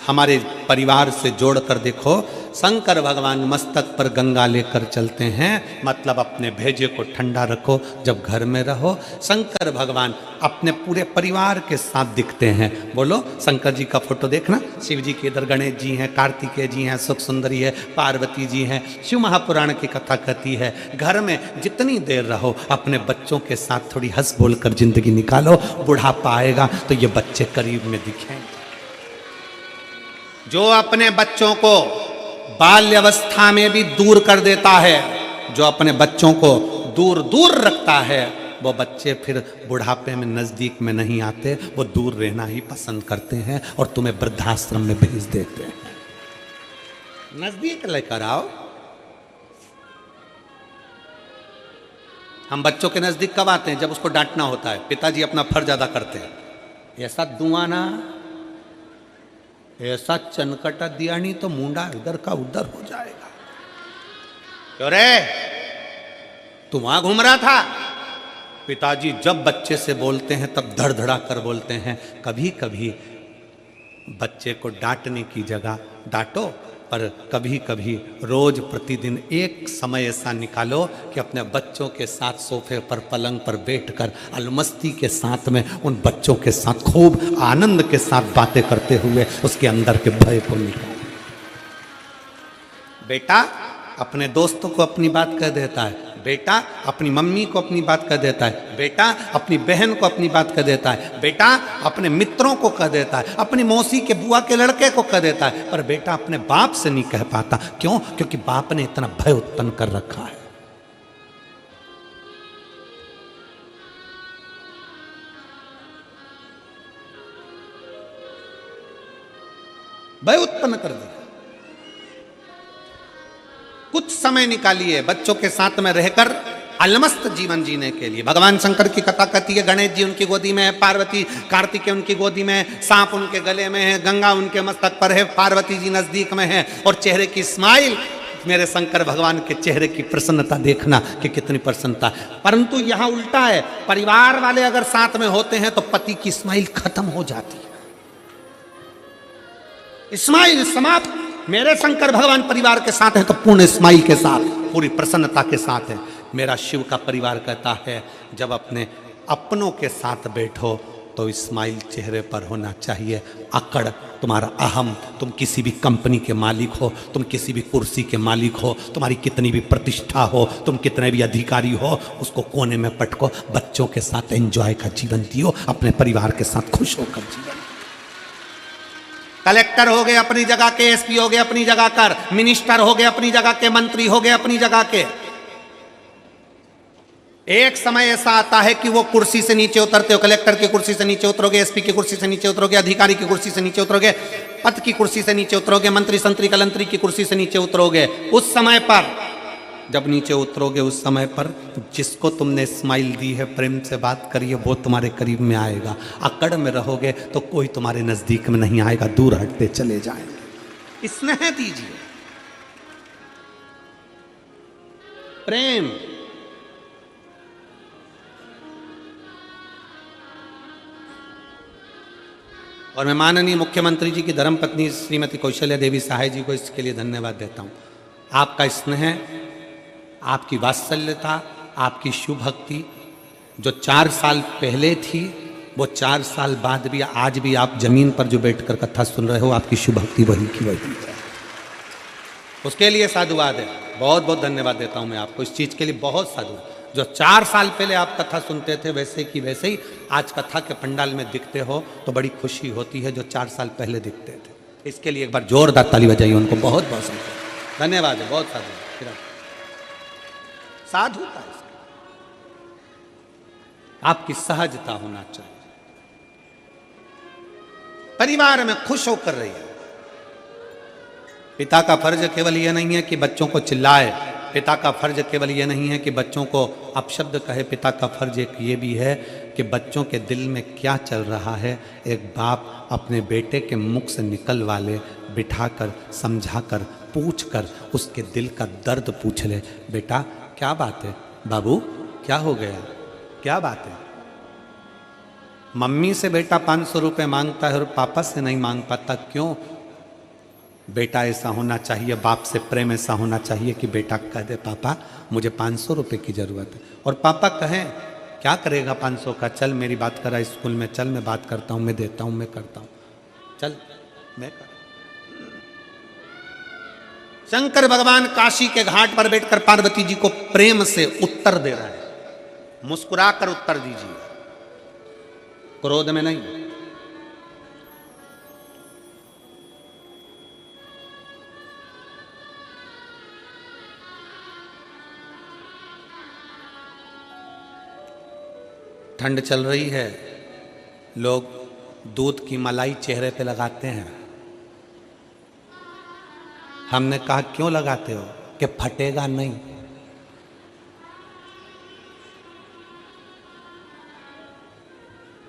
हमारे परिवार से जोड़कर देखो। शंकर भगवान मस्तक पर गंगा लेकर चलते हैं, मतलब अपने भेजे को ठंडा रखो जब घर में रहो। शंकर भगवान अपने पूरे परिवार के साथ दिखते हैं। बोलो शंकर जी का फोटो देखना, शिव जी के इधर गणेश जी हैं, कार्तिकेय जी हैं, सुख सुंदरी है, पार्वती जी हैं। शिव महापुराण की कथा कहती है घर में जितनी देर रहो अपने बच्चों के साथ थोड़ी हंस बोल कर जिंदगी निकालो, बुढ़ापा आएगा तो ये बच्चे करीब में दिखेंगे। जो अपने बच्चों को बाल्यावस्था में भी दूर कर देता है, जो अपने बच्चों को दूर दूर रखता है, वो बच्चे फिर बुढ़ापे में नजदीक में नहीं आते, वो दूर रहना ही पसंद करते हैं और तुम्हें वृद्धाश्रम में भेज देते हैं। नजदीक लेकर आओ। हम बच्चों के नजदीक कब आते हैं? जब उसको डांटना होता है। पिताजी अपना फर्ज अदा करते हैं, ऐसा दुआना, ऐसा चनकटा दिया नहीं तो मुंडा इधर का उधर हो जाएगा। क्यों रे तू वहां घूम रहा था? पिताजी जब बच्चे से बोलते हैं तब धड़धड़ा कर बोलते हैं। कभी कभी बच्चे को डांटने की जगह डांटो, पर कभी कभी रोज प्रतिदिन एक समय ऐसा निकालो कि अपने बच्चों के साथ सोफे पर पलंग पर बैठकर अलमस्ती के साथ में उन बच्चों के साथ खूब आनंद के साथ बातें करते हुए उसके अंदर के भय को निकालो। बेटा अपने दोस्तों को अपनी बात कह देता है, बेटा अपनी मम्मी को अपनी बात कह देता है, बेटा अपनी बहन को अपनी बात कह देता है, बेटा अपने मित्रों को कह देता है, अपनी मौसी के बुआ के लड़के को कह देता है, पर बेटा अपने बाप से नहीं कह पाता। क्यों? क्योंकि बाप ने इतना भय उत्पन्न कर रखा है। भय उत्पन्न कर दिया। कुछ समय निकालिए बच्चों के साथ में रहकर अलमस्त जीवन जीने के लिए। भगवान शंकर की कथा कहती है गणेश जी उनकी गोदी में है, पार्वती कार्तिकेय उनकी गोदी में है, सांप उनके गले में है, गंगा उनके मस्तक पर है, पार्वती जी नजदीक में है, और चेहरे की स्माइल, मेरे शंकर भगवान के चेहरे की प्रसन्नता देखना कि कितनी प्रसन्नता है। परंतु यहां उल्टा है, परिवार वाले अगर साथ में होते हैं तो पति की स्माइल खत्म हो जाती है, स्माइल समाप्त। मेरे शंकर भगवान परिवार के साथ है तो पूर्ण स्माइल के साथ, पूरी प्रसन्नता के साथ है। मेरा शिव का परिवार कहता है जब अपने अपनों के साथ बैठो तो स्माइल चेहरे पर होना चाहिए। अकड़, तुम्हारा अहम, तुम किसी भी कंपनी के मालिक हो, तुम किसी भी कुर्सी के मालिक हो, तुम्हारी कितनी भी प्रतिष्ठा हो, तुम कितने भी अधिकारी हो, उसको कोने में पटको, बच्चों के साथ एंजॉय का जीवन जियो, अपने परिवार के साथ खुश होकर जीवन। कलेक्टर हो गए अपनी जगह के, एसपी हो गए अपनी जगह कर, मिनिस्टर हो गए अपनी जगह के, मंत्री हो गए अपनी जगह के। एक समय ऐसा आता है कि वो कुर्सी से नीचे उतरते हो, कलेक्टर की कुर्सी से नीचे उतरोगे, एसपी की कुर्सी से नीचे उतरोगे, अधिकारी की कुर्सी से नीचे उतरोगे, पद की कुर्सी से नीचे उतरोगे, मंत्री संतरी कलंतरी की कुर्सी से नीचे उतरोगे। उस समय पर जब नीचे उतरोगे उस समय पर जिसको तुमने स्माइल दी है, प्रेम से बात करिए, वो तुम्हारे करीब में आएगा। अकड़ में रहोगे तो कोई तुम्हारे नजदीक में नहीं आएगा, दूर हटते चले जाएंगे। स्नेह दीजिए, प्रेम। और मैं माननीय मुख्यमंत्री जी की धर्मपत्नी श्रीमती कौशल्या देवी सहाय जी को इसके लिए धन्यवाद देता हूं। आपका स्नेह, आपकी वात्सल्यता, आपकी शिव भक्ति जो 4 साल पहले थी, वो 4 साल बाद भी, आज भी आप जमीन पर जो बैठकर कथा सुन रहे हो, आपकी शिव भक्ति वही की वही है। उसके लिए साधुवाद है, बहुत बहुत धन्यवाद देता हूं मैं आपको इस चीज के लिए, बहुत साधुवाद। जो 4 साल पहले आप कथा सुनते थे वैसे की वैसे ही आज कथा के पंडाल में दिखते हो तो बड़ी खुशी होती है, जो 4 साल पहले दिखते थे। इसके लिए एक बार जोरदार ताली बजाइए उनको, बहुत बहुत धन्यवाद है, बहुत साधु साधुता है, आपकी सहजता होना चाहिए। परिवार में खुश होकर रहिए। पिता का फर्ज केवल यह नहीं है कि बच्चों को चिल्लाए, पिता का फर्ज केवल ये नहीं है कि बच्चों को अपशब्द कहे, पिता का फर्ज एक ये भी है कि बच्चों के दिल में क्या चल रहा है, एक बाप अपने बेटे के मुख से निकलवा ले, बिठाकर, समझाकर, पूछकर उसके दिल का दर्द पूछ ले। बेटा क्या बात है, बाबू क्या हो गया, क्या बात है। मम्मी से बेटा 500 रुपये मांगता है और पापा से नहीं मांग पाता, क्यों? बेटा ऐसा होना चाहिए, बाप से प्रेम ऐसा होना चाहिए कि बेटा कह दे पापा मुझे 500 रुपये की ज़रूरत है, और पापा कहें क्या करेगा 500 का, चल मेरी बात करा स्कूल में, चल मैं बात करता हूँ, मैं देता हूँ, मैं करता हूँ, चल मैं कर। शंकर भगवान काशी के घाट पर बैठकर पार्वती जी को प्रेम से उत्तर दे रहा है, मुस्कुराकर उत्तर दीजिए, क्रोध में नहीं। ठंड चल रही है, लोग दूध की मलाई चेहरे पे लगाते हैं। हमने कहा क्यों लगाते हो, कि फटेगा नहीं।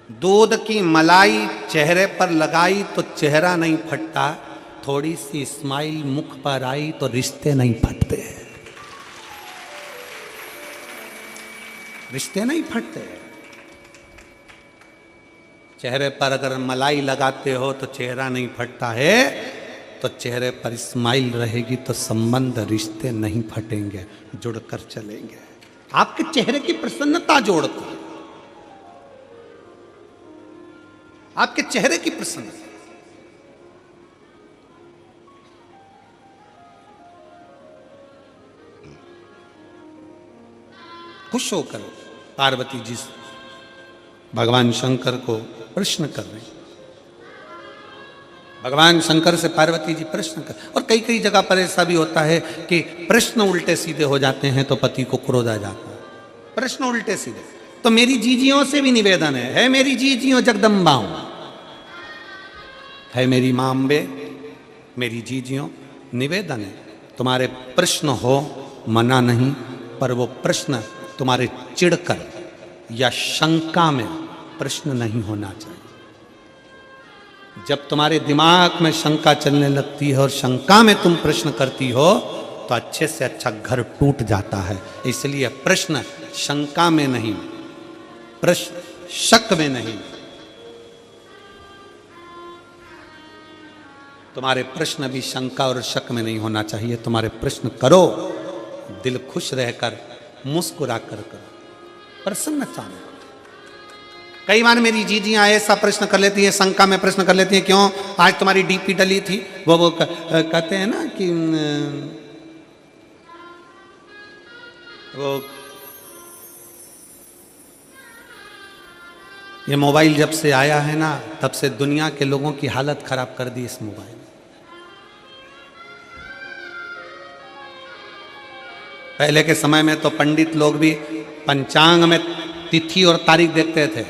दूध की मलाई चेहरे पर लगाई तो चेहरा नहीं फटता, थोड़ी सी स्माइल मुख पर आई तो रिश्ते नहीं फटते, रिश्ते नहीं फटते। चेहरे पर अगर मलाई लगाते हो तो चेहरा नहीं फटता है, तो चेहरे पर स्माइल रहेगी तो संबंध, रिश्ते नहीं फटेंगे, जुड़कर चलेंगे। आपके चेहरे की प्रसन्नता जोड़ती है, आपके चेहरे की प्रसन्नता। खुश होकर पार्वती जी भगवान शंकर को प्रश्न कर रहे हैं। भगवान शंकर से पार्वती जी प्रश्न कर, और कई कई जगह पर ऐसा भी होता है कि प्रश्न उल्टे सीधे हो जाते हैं तो पति को क्रोध आ जाता है। प्रश्न उल्टे सीधे, तो मेरी जीजियों से भी निवेदन है मेरी जीजियों जगदम्बाओं, है मेरी मां अम्बे, मेरी जीजियों, निवेदन है तुम्हारे प्रश्न हो, मना नहीं, पर वो प्रश्न तुम्हारे चिढ़कर या शंका में प्रश्न नहीं होना चाहिए। जब तुम्हारे दिमाग में शंका चलने लगती है और शंका में तुम प्रश्न करती हो तो अच्छे से अच्छा घर टूट जाता है। इसलिए प्रश्न शंका में नहीं, प्रश्न शक में नहीं। तुम्हारे प्रश्न भी शंका और शक में नहीं होना चाहिए। तुम्हारे प्रश्न करो दिल खुश रहकर, मुस्कुरा कर करो, प्रसन्नता में। कई बार मेरी जीजियां ऐसा प्रश्न कर लेती है, शंका में प्रश्न कर लेती है, क्यों आज तुम्हारी डीपी डली थी, वो कहते हैं ना कि वो ये मोबाइल जब से आया है ना, तब से दुनिया के लोगों की हालत खराब कर दी इस मोबाइल। पहले के समय में तो पंडित लोग भी पंचांग में तिथि और तारीख देखते थे।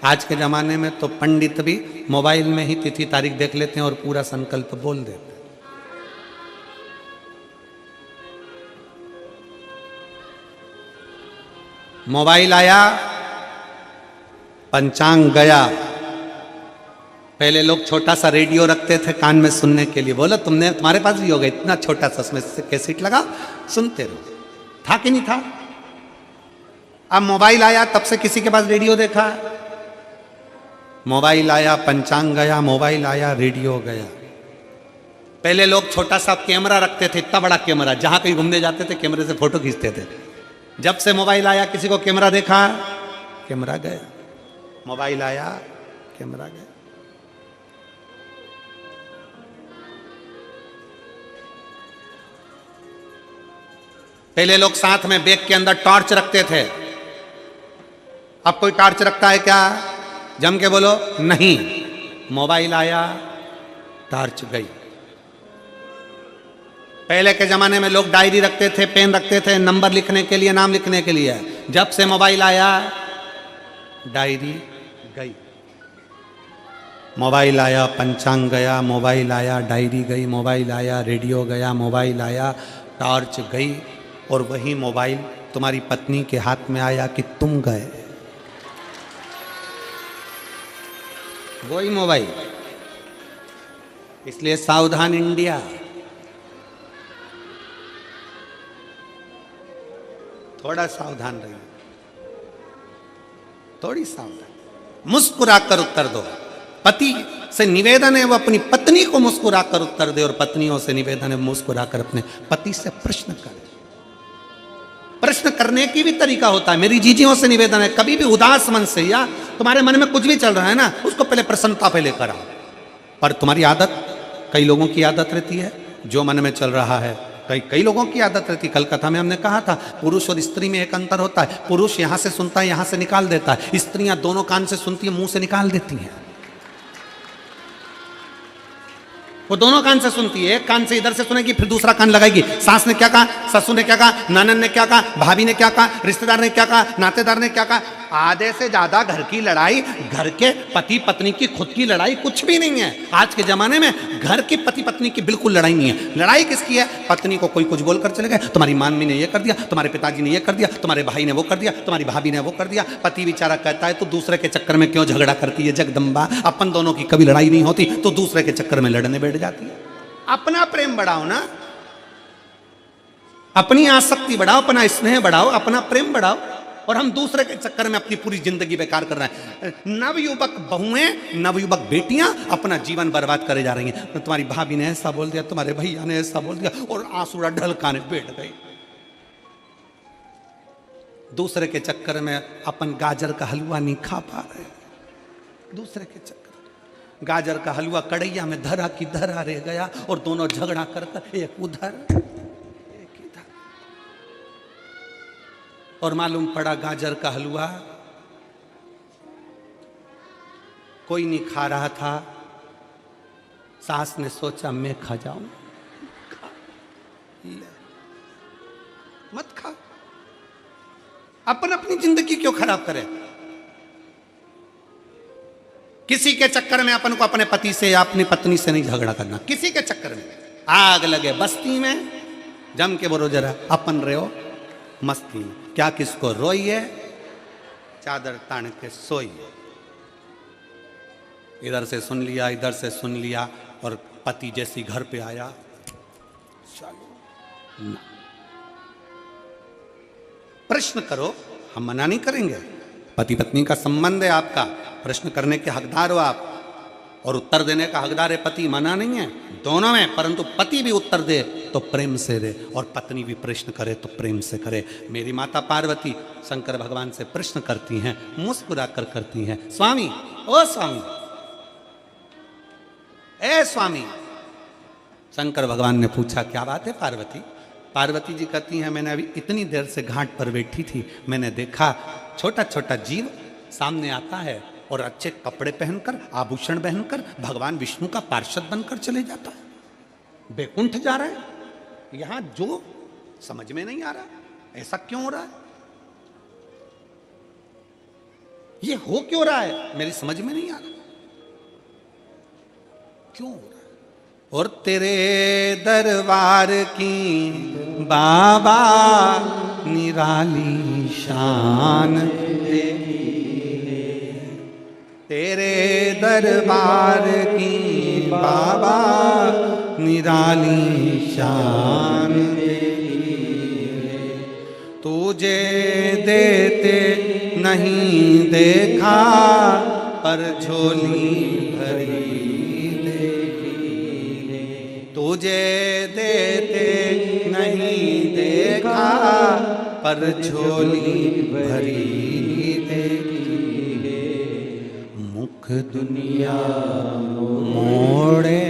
आज के ज़माने में तो पंडित भी मोबाइल में ही तिथि तारीख देख लेते हैं और पूरा संकल्प बोल देते हैं। मोबाइल आया, पंचांग गया। पहले लोग छोटा सा रेडियो रखते थे कान में सुनने के लिए। बोलो तुम्हारे पास भी होगा इतना छोटा सा, उसमें कैसेट लगा सुनते रहो। था कि नहीं था? अब मोबाइल आया, तब से किसी के पास रेडियो देखा? मोबाइल आया, पंचांग गया, मोबाइल आया, रेडियो गया। पहले लोग छोटा सा कैमरा रखते थे, इतना बड़ा कैमरा, जहां कहीं घूमने जाते थे कैमरे से फोटो खींचते थे। जब से मोबाइल आया, किसी को कैमरा देखा, कैमरा गया। मोबाइल आया, कैमरा गया। पहले लोग साथ में बैग के अंदर टॉर्च रखते थे। अब कोई टॉर्च रखता है क्या? जम के बोलो नहीं। मोबाइल आया, टॉर्च गई। पहले के जमाने में लोग डायरी रखते थे, पेन रखते थे, नंबर लिखने के लिए, नाम लिखने के लिए। जब से मोबाइल आया, डायरी गई। मोबाइल आया, पंचांग गया, मोबाइल आया, डायरी गई, मोबाइल आया, रेडियो गया, मोबाइल आया, टॉर्च गई। और वही मोबाइल तुम्हारी पत्नी के हाथ में आया कि तुम गए। वही मोबाइल। इसलिए सावधान इंडिया। थोड़ा सावधान रहिए, थोड़ी सावधान। मुस्कुराकर उत्तर दो। पति से निवेदन है वो अपनी पत्नी को मुस्कुराकर उत्तर दे, और पत्नियों से निवेदन है मुस्कुराकर अपने पति से प्रश्न करे। प्रश्न करने की भी तरीका होता है। मेरी जीजियों से निवेदन है, कभी भी उदास मन से, या तुम्हारे मन में कुछ भी चल रहा है ना, उसको पहले प्रसन्नता पे लेकर आओ। पर तुम्हारी आदत, कई लोगों की आदत रहती है जो मन में चल रहा है, कई लोगों की आदत रहती है। कल कथा में हमने कहा था, पुरुष और स्त्री में एक अंतर होता है। पुरुष यहां से सुनता है, यहां से निकाल देता है। स्त्रियां दोनों कान से सुनती है, मुंह से निकाल देती हैं। वो दोनों कान से सुनती है। एक कान से इधर से सुनेगी, फिर दूसरा कान लगाएगी। सास ने क्या कहा, ससुर ने क्या कहा, ननद ने क्या कहा, भाभी ने क्या कहा, रिश्तेदार ने क्या कहा, नातेदार ने क्या कहा। आधे से ज्यादा घर की लड़ाई, घर के पति पत्नी की खुद की लड़ाई कुछ भी नहीं है। आज के जमाने में घर की पति पत्नी की बिल्कुल लड़ाई नहीं है। लड़ाई किसकी है? पत्नी को कोई कुछ बोलकर चले गए, तुम्हारी मामी ने ये कर दिया, तुम्हारे पिताजी ने ये कर दिया, तुम्हारे भाई ने वो कर दिया, तुम्हारी भाभी ने वो कर दिया। पति बेचारा कहता है तो दूसरे के चक्कर में क्यों झगड़ा करती है जगदम्बा? अपन दोनों की कभी लड़ाई नहीं होती तो दूसरे के चक्कर में लड़ने बैठ जाती है। अपना प्रेम बढ़ाओ ना, अपनी आसक्ति बढ़ाओ, अपना स्नेह बढ़ाओ, अपना प्रेम बढ़ाओ। और हम दूसरे के चक्कर में अपनी पूरी जिंदगी बेकार कर रहे हैं। नवयुवक बहुएं, नवयुवक बेटियां अपना जीवन बर्बाद करे जा रही हैं। तुम्हारी भाभी ने ऐसा बोल दिया, तुम्हारे भैया ने ऐसा बोल दिया, और आंसू ढलकाने बैठ गई। दूसरे के चक्कर में अपन गाजर का हलवा नहीं खा पा रहे। दूसरे के चक्कर, गाजर का हलवा कढ़ैया में धरा की धरा रह गया, और दोनों झगड़ा कर एक उधर एक इधर। और मालूम पड़ा गाजर का हलवा कोई नहीं खा रहा था। सास ने सोचा मैं खा जाऊं। मत खा। अपन अपनी जिंदगी क्यों खराब करें? किसी के चक्कर में अपन को अपने पति से या अपनी पत्नी से नहीं झगड़ा करना। किसी के चक्कर में आग लगे बस्ती में, जम के बोलो जरा, अपन रहे हो मस्ती में। क्या किसको रोइए, चादर तान के सोइए। इधर से सुन लिया, इधर से सुन लिया, और पति जैसी घर पे आया, चलो ना। प्रश्न करो, हम मना नहीं करेंगे। पति पत्नी का संबंध है आपका, प्रश्न करने के हकदार हो आप, और उत्तर देने का हकदार है पति, मना नहीं है। दोनों में, परंतु पति भी उत्तर दे तो प्रेम से दे, और पत्नी भी प्रश्न करे तो प्रेम से करे। मेरी माता पार्वती शंकर भगवान से प्रश्न करती हैं, मुस्कुरा कर करती हैं, स्वामी, ओ स्वामी, ए स्वामी। शंकर भगवान ने पूछा क्या बात है पार्वती? पार्वती जी कहती हैं, मैंने अभी इतनी देर से घाट पर बैठी थी, मैंने देखा छोटा छोटा जीव सामने आता है और अच्छे कपड़े पहनकर, आभूषण पहनकर भगवान विष्णु का पार्षद बनकर चले जाता है, बैकुंठ जा रहा है। यहां जो समझ में नहीं आ रहा, ऐसा क्यों हो रहा है? ये हो क्यों रहा है? मेरी समझ में नहीं आ रहा क्यों हो रहा है। और तेरे दरबार की बाबा निराली शान तेरे दरबार की बाबा निराली शान तुझे देते नहीं देखा पर झोली भरी तुझे देते नहीं देखा पर झोली भरी देखी मुख दुनिया मोड़ेगी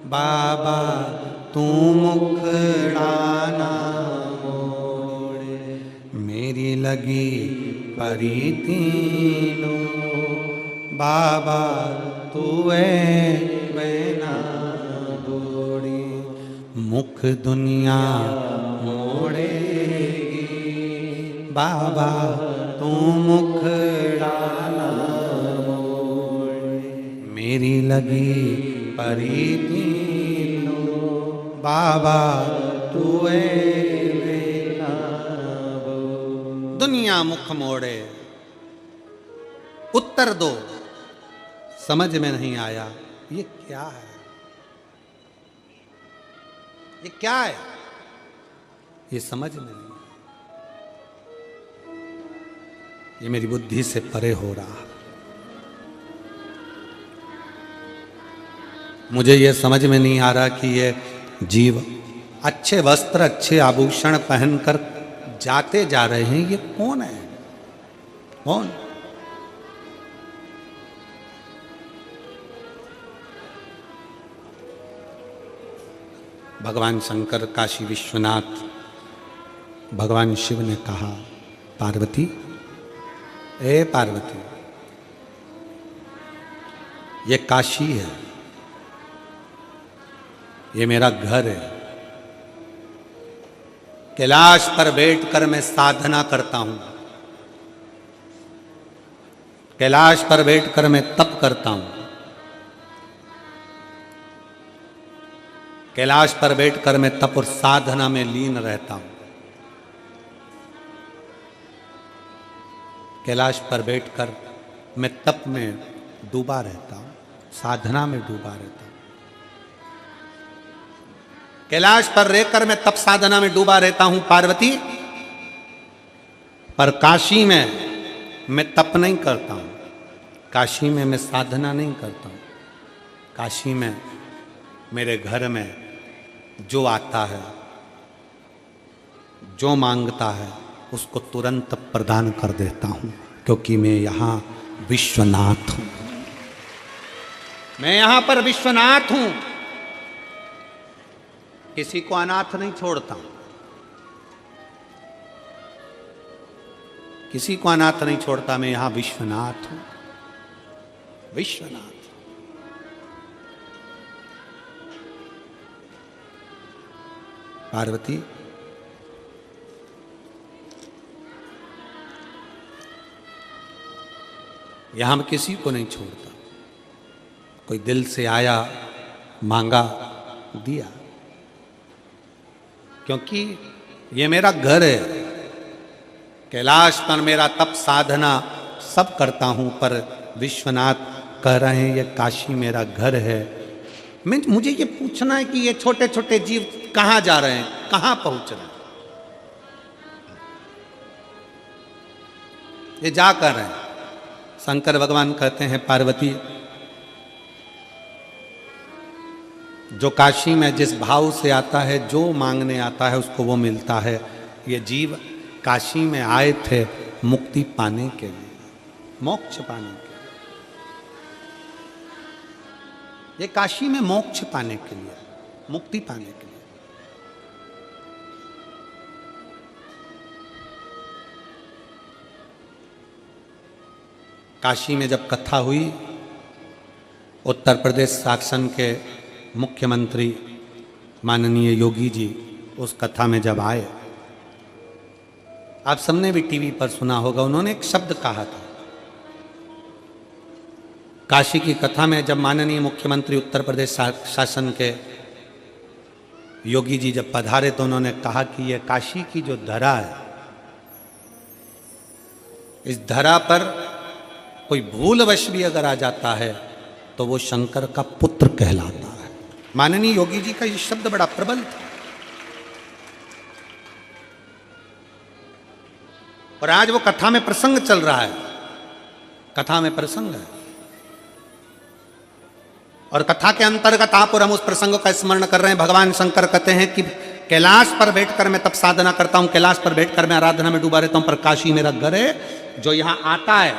बाबा तू मुखड़ाना मोड़े मेरी लगी परी तीनों बाबा तू ना बोड़ी मुख दुनिया मोड़ेगी बाबा तू मुखड़ाना मोड़े मेरी लगी परी तीनों बाबा तू ना बोड़ी दुनिया मुख मोड़े उत्तर दो समझ में नहीं आया ये क्या है ये क्या है ये समझ में नहीं ये मेरी बुद्धि से परे हो रहा मुझे ये समझ में नहीं आ रहा कि ये जीव अच्छे वस्त्र अच्छे आभूषण पहनकर जाते जा रहे हैं ये कौन है कौन भगवान शंकर काशी विश्वनाथ भगवान शिव ने कहा पार्वती ए पार्वती ये काशी है ये मेरा घर है कैलाश पर बैठकर मैं साधना करता हूं कैलाश पर बैठकर मैं तप करता हूं कैलाश पर बैठकर मैं तप और साधना में लीन रहता हूं कैलाश पर बैठकर मैं तप में डूबा रहता हूं साधना में डूबा रहता हूं कैलाश पर रहकर मैं तप साधना में डूबा रहता हूं पार्वती पर काशी में मैं तप नहीं करता हूं काशी में मैं साधना नहीं करता हूं काशी में मेरे घर में जो आता है जो मांगता है उसको तुरंत प्रदान कर देता हूं क्योंकि मैं यहां विश्वनाथ हूं मैं यहां पर विश्वनाथ हूं किसी को अनाथ नहीं छोड़ता किसी को अनाथ नहीं छोड़ता मैं यहां विश्वनाथ हूं विश्वनाथ पार्वती यहां मैं किसी को नहीं छोड़ता कोई दिल से आया मांगा दिया क्योंकि ये मेरा घर है कैलाश पर मेरा तप साधना सब करता हूं पर विश्वनाथ कह रहे हैं ये काशी मेरा घर है मुझे ये पूछना है कि ये छोटे छोटे जीव कहां जा रहे हैं कहां पहुंच रहे हैं ये जा कर रहे हैं शंकर भगवान कहते हैं पार्वती जो काशी में जिस भाव से आता है जो मांगने आता है उसको वो मिलता है ये जीव काशी में आए थे मुक्ति पाने के लिए मोक्ष पाने के लिए ये काशी में मोक्ष पाने के लिए मुक्ति पाने के लिए काशी में जब कथा हुई उत्तर प्रदेश शासन के मुख्यमंत्री माननीय योगी जी उस कथा में जब आए आप सबने भी टीवी पर सुना होगा उन्होंने एक शब्द कहा था काशी की कथा में जब माननीय मुख्यमंत्री उत्तर प्रदेश शासन के योगी जी जब पधारे तो उन्होंने कहा कि यह काशी की जो धरा है, इस धरा पर कोई भूलवश भी अगर आ जाता है तो वो शंकर का पुत्र कहलाता है। माननीय योगी जी का ये शब्द बड़ा प्रबल था। और आज वो कथा में प्रसंग चल रहा है, कथा में प्रसंग है, और कथा के अंतर्गत आप और हम उस प्रसंग का स्मरण कर रहे हैं। भगवान शंकर कहते हैं कि कैलाश पर बैठकर मैं तब साधना करता हूं, कैलाश पर बैठकर मैं आराधना में डूबा रहता हूं, पर काशी मेरा घर है। जो यहां आता है,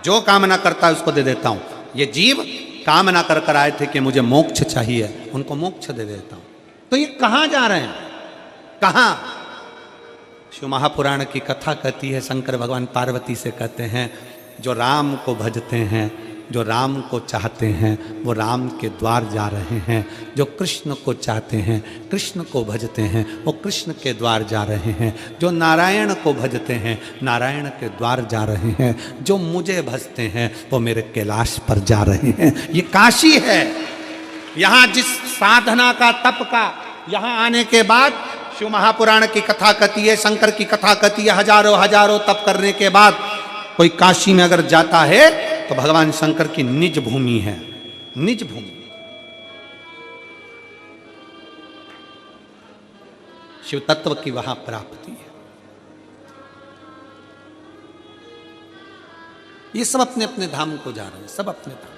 जो कामना करता है उसको दे देता हूं। ये जीव कामना कर कर आए थे कि मुझे मोक्ष चाहिए, उनको मोक्ष दे देता हूं। तो ये कहां जा रहे हैं, कहां? शिव महापुराण की कथा कहती है, शंकर भगवान पार्वती से कहते हैं, जो राम को भजते हैं, जो राम को चाहते हैं, वो राम के द्वार जा रहे हैं। जो कृष्ण को चाहते हैं, कृष्ण को भजते हैं, वो कृष्ण के द्वार जा रहे हैं। जो नारायण को भजते हैं, नारायण के द्वार जा रहे हैं। जो मुझे भजते हैं, वो मेरे कैलाश पर जा रहे हैं। ये काशी है। यहाँ जिस साधना का, तप का, यहाँ आने के बाद शिव महापुराण की कथा कहती है, शंकर की कथा कहती है, हजारों हजारों तप करने के बाद कोई काशी में अगर जाता है तो भगवान शंकर की निज भूमि है, निज भूमि। शिव तत्व की वहां प्राप्ति है। ये सब अपने अपने धाम को जा रहे हैं, सब अपने धाम।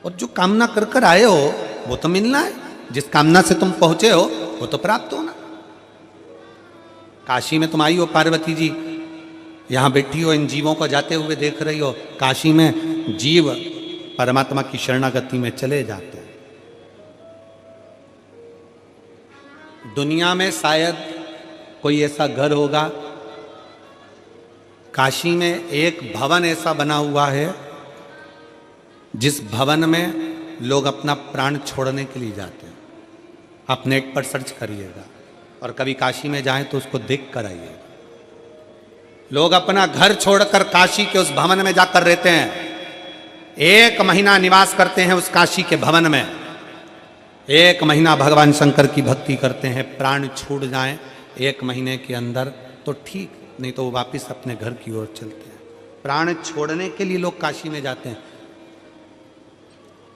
और जो कामना कर कर आए हो वो तो मिलना है, जिस कामना से तुम पहुंचे हो वो तो प्राप्त होना। काशी में तुम आई हो, पार्वती जी यहां बैठी हो, इन जीवों को जाते हुए देख रही हो। काशी में जीव परमात्मा की शरणागति में चले जाते हैं। दुनिया में शायद कोई ऐसा घर होगा, काशी में एक भवन ऐसा बना हुआ है जिस भवन में लोग अपना प्राण छोड़ने के लिए जाते हैं। आप नेट पर सर्च करिएगा और कभी काशी में जाएं तो उसको देख कर आइएगा। लोग अपना घर छोड़कर काशी के उस भवन में जाकर रहते हैं। 1 महीना निवास करते हैं उस काशी के भवन में। 1 महीना भगवान शंकर की भक्ति करते हैं। प्राण छूट जाएं 1 महीने के अंदर तो ठीक, नहीं तो वो वापिस अपने घर की ओर चलते हैं। प्राण छोड़ने के लिए लोग काशी में जाते हैं।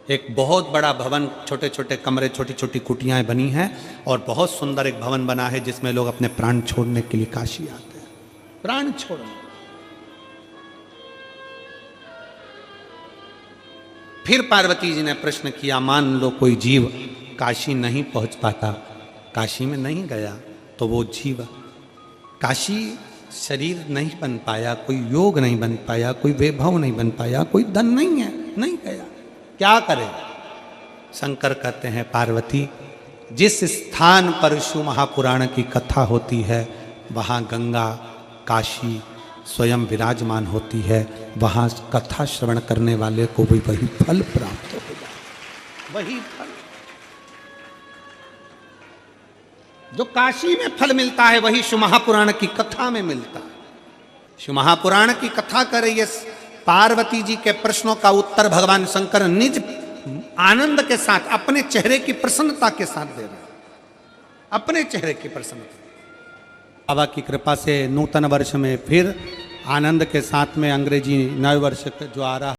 एक बहुत बड़ा भवन, छोटे छोटे कमरे, छोटी छोटी कुटियाएं बनी हैं और बहुत सुंदर एक भवन बना है जिसमें लोग अपने प्राण छोड़ने के लिए काशी आते हैं। प्राण छोड़ो। फिर पार्वती जी ने प्रश्न किया, मान लो कोई जीव काशी नहीं पहुंच पाता, काशी में नहीं गया, तो वो जीव काशी शरीर नहीं बन पाया, कोई योग नहीं बन पाया, कोई वैभव नहीं बन पाया, कोई धन नहीं है, नहीं गया, क्या करे? शंकर कहते हैं, पार्वती जिस स्थान पर शिव महापुराण की कथा होती है वहां गंगा, काशी स्वयं विराजमान होती है। वहां कथा श्रवण करने वाले को भी वही फल प्राप्त होगा, वही फल जो काशी में फल मिलता है वही शिव महापुराण की कथा में मिलता है। शिव महापुराण की कथा कर रही है, पार्वती जी के प्रश्नों का उत्तर भगवान शंकर निज आनंद के साथ, अपने चेहरे की प्रसन्नता के साथ दे रहे हैं, अपने चेहरे की प्रसन्नता। बाबा की कृपा से नूतन वर्ष में फिर आनंद के साथ में अंग्रेजी नए वर्ष जो आ रहा